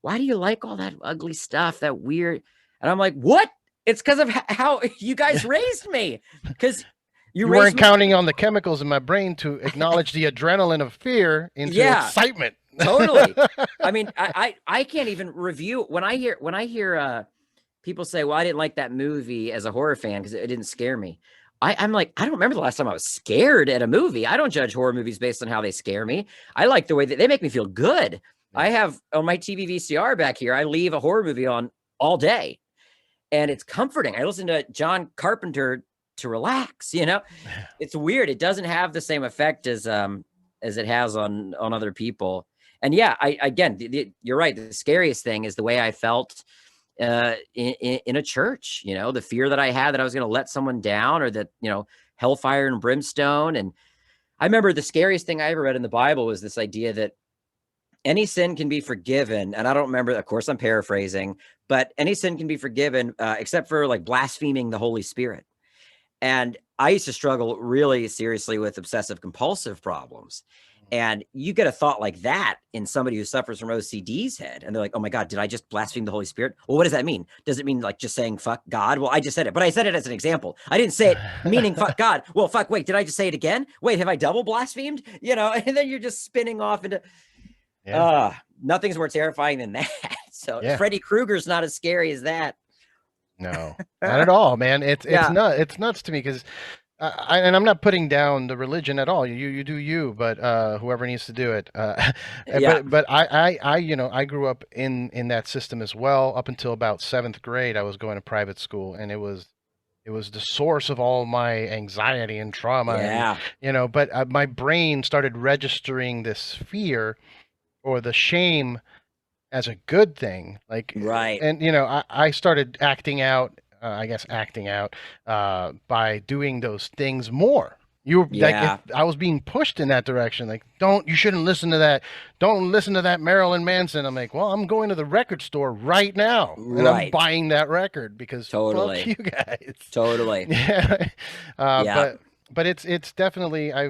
why do you like all that ugly stuff, that weird? And I'm like, what? It's because of how you guys raised me. Because you weren't counting on the chemicals in my brain to acknowledge the adrenaline of fear into excitement. Totally. I mean, I can't even review when I hear people say, well, I didn't like that movie as a horror fan because it didn't scare me. I'm like, I don't remember the last time I was scared at a movie. I don't judge horror movies based on how they scare me. I like the way that they make me feel good. I have on my TV VCR back here, I leave a horror movie on all day, and it's comforting. I listen to John Carpenter to relax, It's weird. It doesn't have the same effect as it has on other people. And you're right. The scariest thing is the way I felt in a church, the fear that I had that I was going to let someone down, or that, hellfire and brimstone. And I remember the scariest thing I ever read in the Bible was this idea that any sin can be forgiven. And I don't remember, of course, I'm paraphrasing, but any sin can be forgiven except for like blaspheming the Holy Spirit. And I used to struggle really seriously with obsessive compulsive problems. And you get a thought like that in somebody who suffers from OCD's head. And they're like, oh my God, did I just blaspheme the Holy Spirit? Well, what does that mean? Does it mean like just saying fuck God? Well, I just said it, but I said it as an example. I didn't say it meaning fuck God. Well, fuck, wait, did I just say it again? Wait, have I double blasphemed? You know, and then you're just spinning off into, nothing's more terrifying than that. So Freddy Krueger's not as scary as that. No, not at all, man. It's nuts to me because and I'm not putting down the religion at all. You do you, but whoever needs to do it. But I grew up in that system as well. Up until about 7th grade, I was going to private school, and it was the source of all my anxiety and trauma. Yeah. And, but my brain started registering this fear or the shame as a good thing, like, right. And I started acting out by doing those things more. Like, if I was being pushed in that direction, like, you shouldn't listen to that. Don't listen to that Marilyn Manson. I'm like, well, I'm going to the record store right now and I'm buying that record because fuck you guys. Totally. But it's definitely I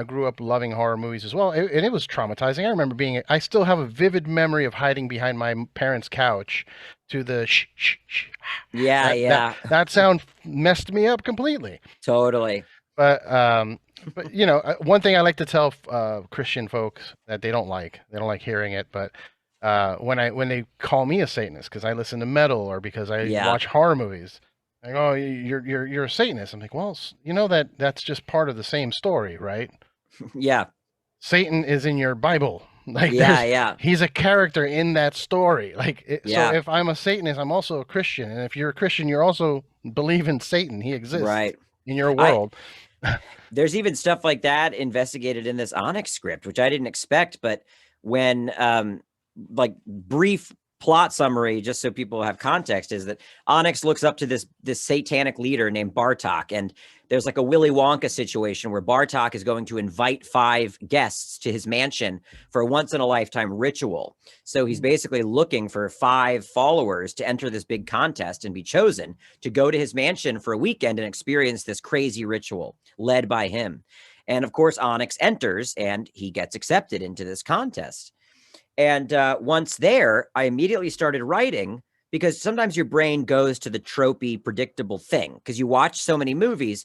grew up loving horror movies as well, and it was traumatizing. I remember I still have a vivid memory of hiding behind my parents' couch to the shh. That sound messed me up completely. Totally. But one thing I like to tell Christian folks that they don't like hearing it, but when they call me a Satanist because I listen to metal or because I watch horror movies. Like, oh, you're a Satanist. I'm like, well, that's just part of the same story, right? Yeah. Satan is in your Bible. Like, he's a character in that story. Like, so if I'm a Satanist, I'm also a Christian, and if you're a Christian, you also believe in Satan. He exists in your world. There's even stuff like that investigated in this Onyx script, which I didn't expect. But when, brief plot summary, just so people have context, is that Onyx looks up to this satanic leader named Bartok, and there's like a Willy Wonka situation where Bartok is going to invite 5 guests to his mansion for a once-in-a-lifetime ritual. So he's basically looking for 5 followers to enter this big contest and be chosen to go to his mansion for a weekend and experience this crazy ritual led by him. And of course, Onyx enters and he gets accepted into this contest. And once there, I immediately started writing, because sometimes your brain goes to the tropey, predictable thing. Because you watch so many movies,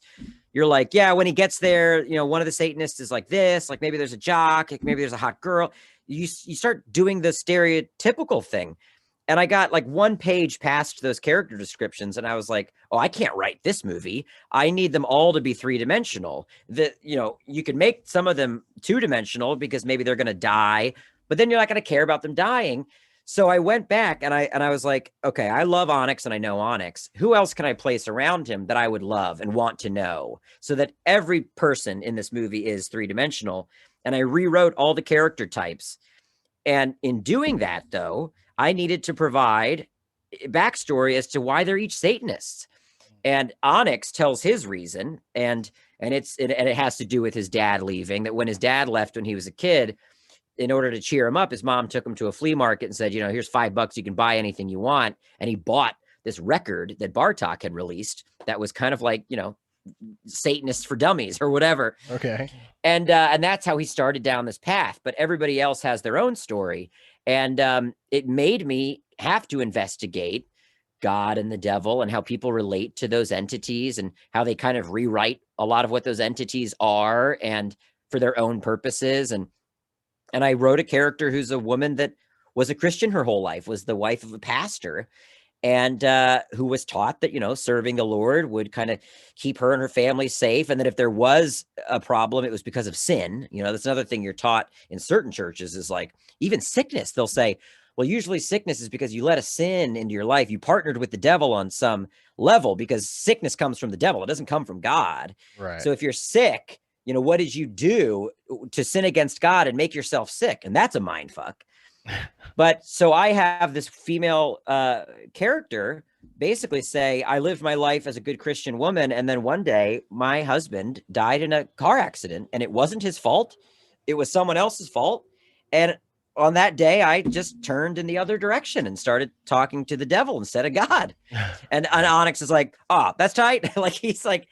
you're like, yeah, when he gets there, one of the Satanists is like this, like maybe there's a jock, like maybe there's a hot girl. You start doing the stereotypical thing. And I got like 1 page past those character descriptions, and I was like, oh, I can't write this movie. I need them all to be 3-dimensional. You can make some of them 2-dimensional because maybe they're going to die, but then you're not going to care about them dying. So I went back and I was like, okay, I love Onyx and I know Onyx. Who else can I place around him that I would love and want to know, so that every person in this movie is 3-dimensional? And I rewrote all the character types. And in doing that, though, I needed to provide backstory as to why they're each Satanists. And Onyx tells his reason, and it has to do with his dad leaving. That when his dad left when he was a kid, in order to cheer him up, his mom took him to a flea market and said, here's $5, you can buy anything you want. And he bought this record that Bartok had released that was kind of like, Satanists for Dummies or whatever. Okay. And that's how he started down this path. But everybody else has their own story. And it made me have to investigate God and the devil and how people relate to those entities and how they kind of rewrite a lot of what those entities are and for their own purposes. And I wrote a character who's a woman that was a Christian her whole life, was the wife of a pastor, and who was taught that, serving the Lord would kind of keep her and her family safe. And that if there was a problem, it was because of sin. That's another thing you're taught in certain churches, is like, even sickness, they'll say, well, usually sickness is because you let a sin into your life. You partnered with the devil on some level, because sickness comes from the devil. It doesn't come from God. Right. So if you're sick, what did you do to sin against God and make yourself sick? And that's a mind fuck. But so I have this female character basically say, I lived my life as a good Christian woman, and then one day my husband died in a car accident, and it wasn't his fault. It was someone else's fault. And on that day, I just turned in the other direction and started talking to the devil instead of God. And Onyx is like, oh, that's tight. Like, he's like,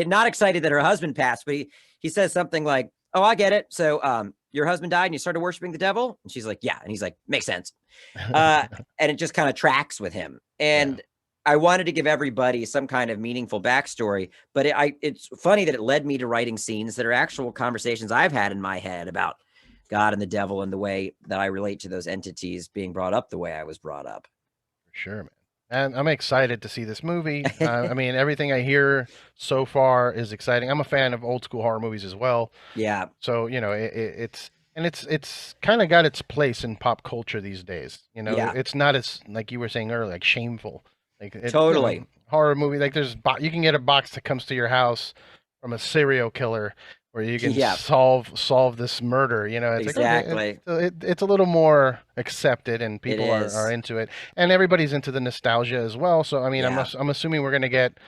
not excited that her husband passed, but he says something like, oh, I get it. So your husband died and you started worshiping the devil? And she's like, yeah. And he's like, makes sense. And it just kind of tracks with him. And I wanted to give everybody some kind of meaningful backstory, but it's funny that it led me to writing scenes that are actual conversations I've had in my head about God and the devil and the way that I relate to those entities being brought up the way I was brought up. For sure, man. And I'm excited to see this movie. I mean, everything I hear so far is exciting. I'm a fan of old school horror movies as well. Yeah. So, you know, it's kind of got its place in pop culture these days. You know, it's not as, like you were saying earlier, like shameful. Like totally. You know, horror movie, like you can get a box that comes to your house from a serial killer where you can solve this murder. You know, it's exactly. Like, it's a little more accepted, and people are into it, and everybody's into the nostalgia as well. So I mean, I'm assuming we're gonna get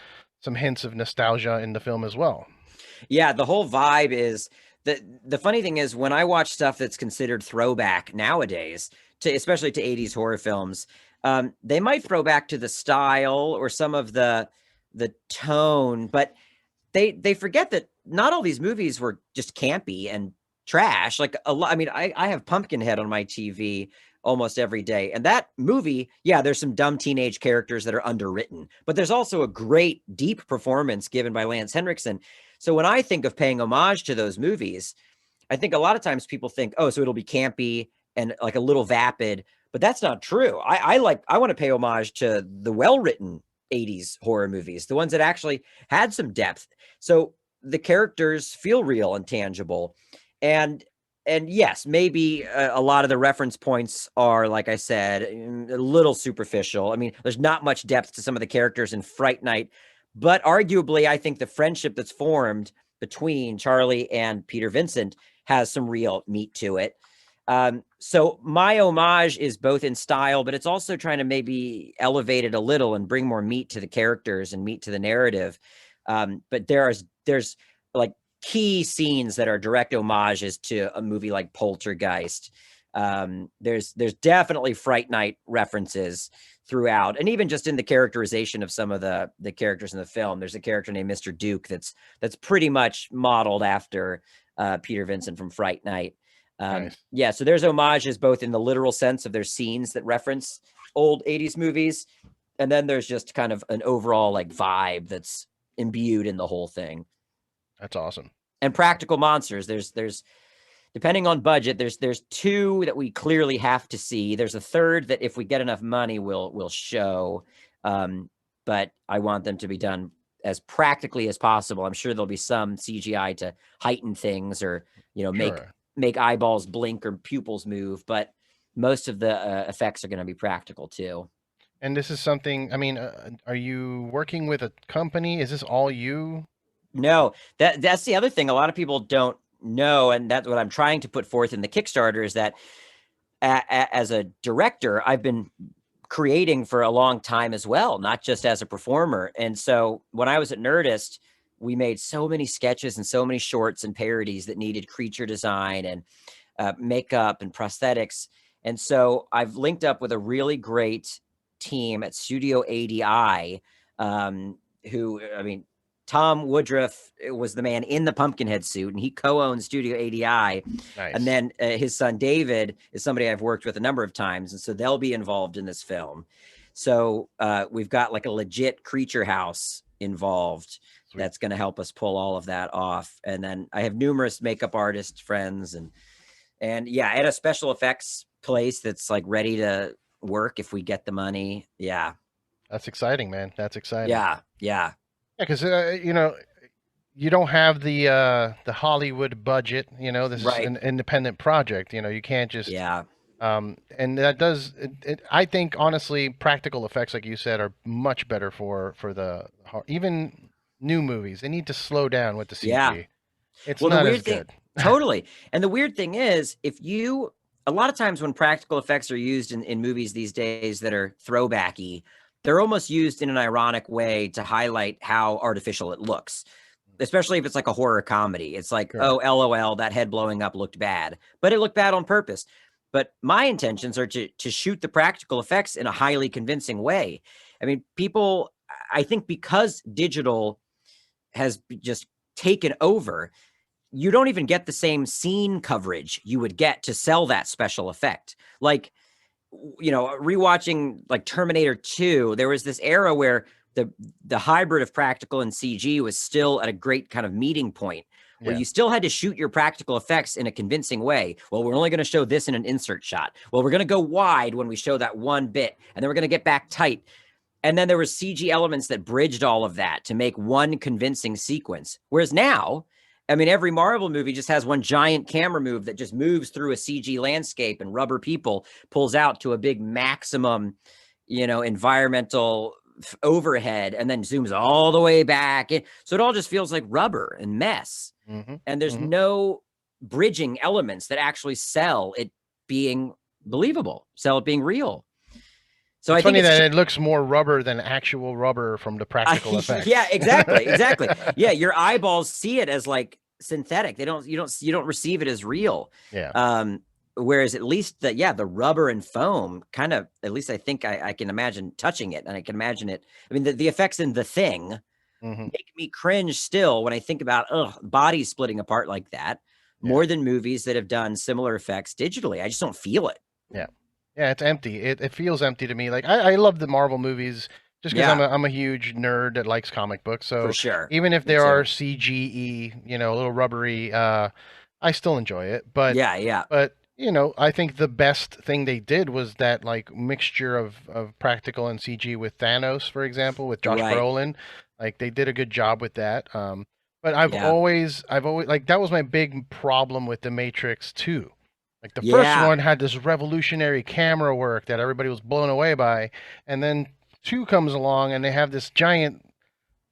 some hints of nostalgia in the film as well. Yeah, the whole vibe is the funny thing is, when I watch stuff that's considered throwback nowadays, especially to 80s horror films, they might throw back to the style or some of the tone, but they forget that not all these movies were just campy and trash. Like a lot. I mean, I have Pumpkinhead on my TV almost every day, and that movie, there's some dumb teenage characters that are underwritten, but there's also a great deep performance given by Lance Henriksen. So when I think of paying homage to those movies, I think a lot of times people think, oh, so it'll be campy and like a little vapid, but that's not true. I want to pay homage to the well-written 80s horror movies, the ones that actually had some depth. So the characters feel real and tangible. And yes, maybe a lot of the reference points are, like I said, a little superficial. I mean, there's not much depth to some of the characters in Fright Night, but arguably, I think the friendship that's formed between Charlie and Peter Vincent has some real meat to it. So my homage is both in style, but it's also trying to maybe elevate it a little and bring more meat to the characters and meat to the narrative. But there's like key scenes that are direct homages to a movie like Poltergeist. There's definitely Fright Night references throughout, and even just in the characterization of some of the characters in the film. There's a character named Mr. Duke that's pretty much modeled after Peter Vincent from Fright Night. Nice. Yeah, so there's homages both in the literal sense of there's scenes that reference old 80s movies, and then there's just kind of an overall like vibe that's imbued in the whole thing. That's awesome. And practical monsters, there's depending on budget, there's two that we clearly have to see. There's a third that if we get enough money, we'll show. But I want them to be done as practically as possible. I'm sure there'll be some CGI to heighten things, or make eyeballs blink or pupils move, but most of the effects are going to be practical too. And this is something, I mean, are you working with a company? Is this all you? No, that's the other thing a lot of people don't know, and that's what I'm trying to put forth in the Kickstarter, is that as a director, I've been creating for a long time as well, not just as a performer. And so when I was at Nerdist, we made so many sketches and so many shorts and parodies that needed creature design and makeup and prosthetics. And so I've linked up with a really great team at Studio ADI, who, I mean, Tom Woodruff was the man in the Pumpkinhead suit, and he co-owns Studio ADI. Nice. And then his son David is somebody I've worked with a number of times, and so they'll be involved in this film. So we've got like a legit creature house involved. Sweet. That's going to help us pull all of that off. And then I have numerous makeup artist friends, and yeah, at a special effects place that's like ready to work if we get the money. Yeah, that's exciting, man. That's exciting. Yeah. Yeah, because you don't have the Hollywood budget. This is an independent project. You can't just and that does it. I think honestly, practical effects, like you said, are much better for the even new movies. They need to slow down with the CG. Yeah. It's not as good. Totally. And the weird thing is, a lot of times when practical effects are used in movies these days that are throwbacky, they're almost used in an ironic way to highlight how artificial it looks, especially if it's like a horror comedy. It's like, oh, LOL, that head blowing up looked bad, but it looked bad on purpose. But my intentions are to shoot the practical effects in a highly convincing way. I mean, people, I think because digital has just taken over, you don't even get the same scene coverage you would get to sell that special effect. Like, you know, rewatching like Terminator 2, there was this era where the hybrid of practical and CG was still at a great kind of meeting point where you still had to shoot your practical effects in a convincing way. Well, we're only going to show this in an insert shot. Well, we're going to go wide when we show that one bit, and then we're going to get back tight. And then there was CG elements that bridged all of that to make one convincing sequence. Whereas now, I mean, every Marvel movie just has one giant camera move that just moves through a CG landscape and rubber people pulls out to a big maximum, you know, environmental overhead and then zooms all the way back. So it all just feels like rubber and mess. And there's no bridging elements that actually sell it being believable, sell it being real. So it's I think funny that it looks more rubber than actual rubber from the practical effects. Yeah, exactly. Yeah, your eyeballs see it as like synthetic. You don't receive it as real. Yeah. Whereas at least the rubber and foam kind of, at least I think I can imagine touching it, and I can imagine it. I mean, the effects in The Thing make me cringe still when I think about bodies splitting apart like that, more than movies that have done similar effects digitally. I just don't feel it. Yeah. Yeah, it's empty. It feels empty to me. Like I love the Marvel movies just because I'm a huge nerd that likes comic books. So for sure, even if there are CGE, you know, a little rubbery, I still enjoy it. But But you know, I think the best thing they did was that like mixture of practical and CG with Thanos, for example, with Josh Brolin. Like they did a good job with that. But I've always like that was my big problem with The Matrix 2. Like the first one had this revolutionary camera work that everybody was blown away by, and then 2 comes along and they have this giant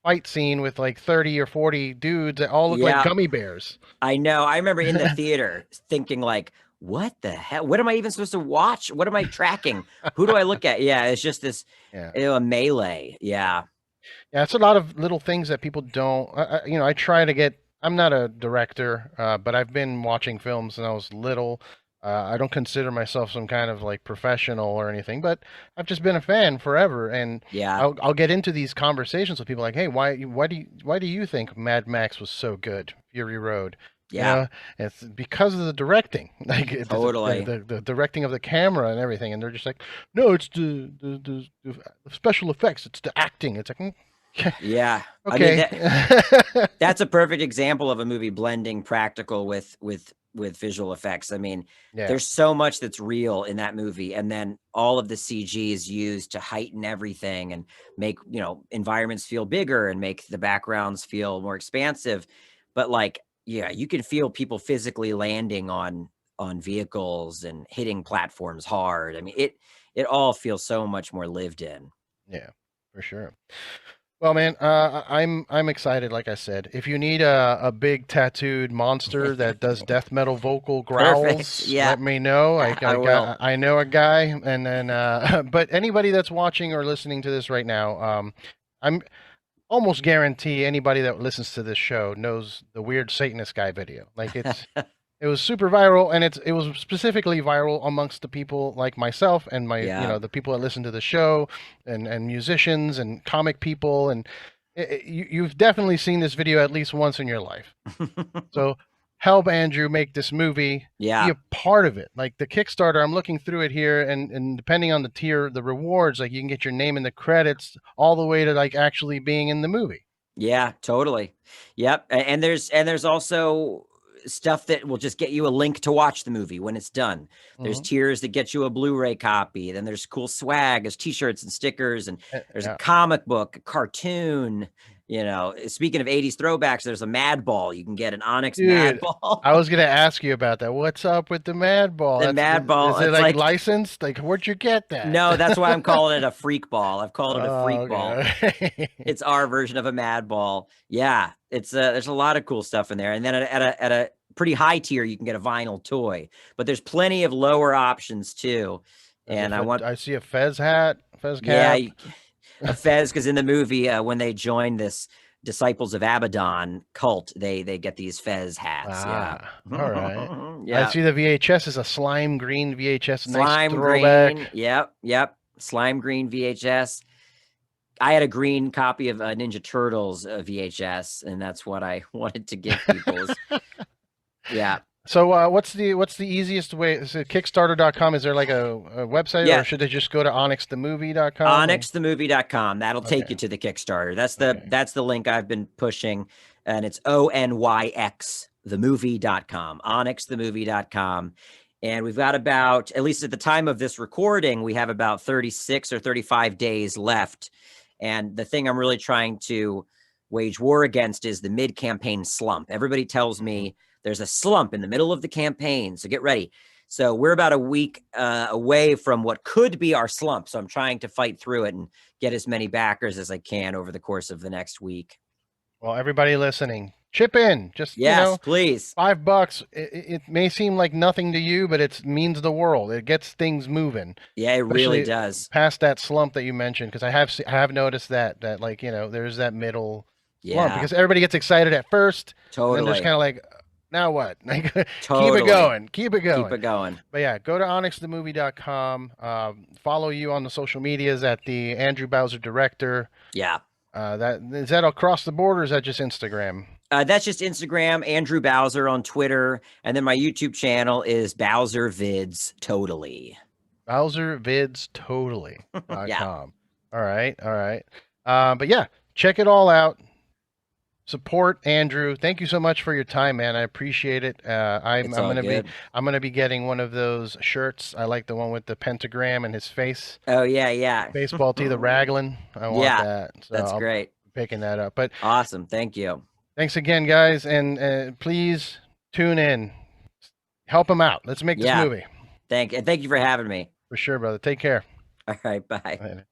fight scene with like 30 or 40 dudes that all look like gummy bears. I know. I remember in the theater thinking like, what the hell? What am I even supposed to watch? What am I tracking? Who do I look at? Yeah, it's just this a melee. Yeah, it's a lot of little things that people don't. You know, I try to get. I'm not a director, but I've been watching films since I was little. I don't consider myself some kind of like professional or anything, but I've just been a fan forever. And I'll get into these conversations with people like, hey, why do you think Mad Max was so good, Fury Road? Yeah, you know, it's because of the directing, like totally the directing of the camera and everything. And they're just like, no, it's the special effects, it's the acting. It's like. Yeah. Okay. I mean, that's a perfect example of a movie blending practical with visual effects. I mean, there's so much that's real in that movie, and then all of the CG is used to heighten everything and make, you know, environments feel bigger and make the backgrounds feel more expansive. But like, you can feel people physically landing on vehicles and hitting platforms hard. I mean, it all feels so much more lived in. Yeah, for sure. Well, man, I'm excited. Like I said, if you need a big tattooed monster that does death metal vocal growls, let me know. I know a guy. And then, but anybody that's watching or listening to this right now, I'm almost guarantee anybody that listens to this show knows the weird Satanist Guy video. Like it was super viral, and it was specifically viral amongst the people like myself and my, you know, the people that listen to the show and musicians and comic people. And you've definitely seen this video at least once in your life. So help Andrew make this movie, be a part of it. Like the Kickstarter, I'm looking through it here, and depending on the tier, the rewards, like you can get your name in the credits all the way to like actually being in the movie. Yeah, totally. Yep. And there's also stuff that will just get you a link to watch the movie when it's done. There's tiers that get you a Blu-ray copy. Then there's cool swag, there's t-shirts and stickers, and there's a comic book, a cartoon. You know, speaking of 80s throwbacks, there's a Mad Ball. You can get an Onyx Mad Ball. I was going to ask you about that. What's up with the Mad Ball? The Mad Ball. Is it like licensed? Like, where'd you get that? No, that's why I'm calling it a freak ball. I've called it a freak ball. It's our version of a Mad Ball. Yeah, it's there's a lot of cool stuff in there. And then at a pretty high tier, you can get a vinyl toy. But there's plenty of lower options too. And I see a Fez hat, Fez cap. Yeah. A Fez, because in the movie, when they join this Disciples of Abaddon cult, they get these fez hats. All right. Yeah. I see the VHS is a slime green VHS. Slime nice throwback. green. Yep. Slime green VHS. I had a green copy of Ninja Turtles VHS, and that's what I wanted to give people. Yeah. So what's the easiest way? Is it Kickstarter.com? Is there like a website, or should they just go to onyxthemovie.com? Onyxthemovie.com. That'll take you to the Kickstarter. That's the link I've been pushing, and it's ONYX themovie.com. Onyxthemovie.com. And we've got about, at least at the time of this recording, we have about 36 or 35 days left. And the thing I'm really trying to wage war against is the mid-campaign slump. Everybody tells me there's a slump in the middle of the campaign, so get ready. So we're about a week away from what could be our slump. So I'm trying to fight through it and get as many backers as I can over the course of the next week. Well, everybody listening, chip in. Just, please. $5. It may seem like nothing to you, but it means the world. It gets things moving. Yeah, it really does. Past that slump that you mentioned, because I have noticed that like, there's that middle slump, because everybody gets excited at first. Totally. And then there's kind of like, now what? Like, totally. Keep it going. But yeah, go to onyxthemovie.com. Follow you on the social medias at the Andrew Bowser Director. Yeah. Is that across the board, or is that just Instagram? That's just Instagram, Andrew Bowser on Twitter. And then my YouTube channel is Bowser Vids Totally. Bowser Vids Totally. Yeah. All right. But yeah, check it all out. Support Andrew. Thank you so much for your time, man. I appreciate it. I'm gonna be getting one of those shirts. I like the one with the pentagram and his face. Oh yeah. Baseball tee, the raglan. I want that. So that's great. Picking that up. But awesome. Thank you. Thanks again, guys, and please tune in. Help him out. Let's make this movie. Thank you for having me. For sure, brother. Take care. All right. Bye. Later.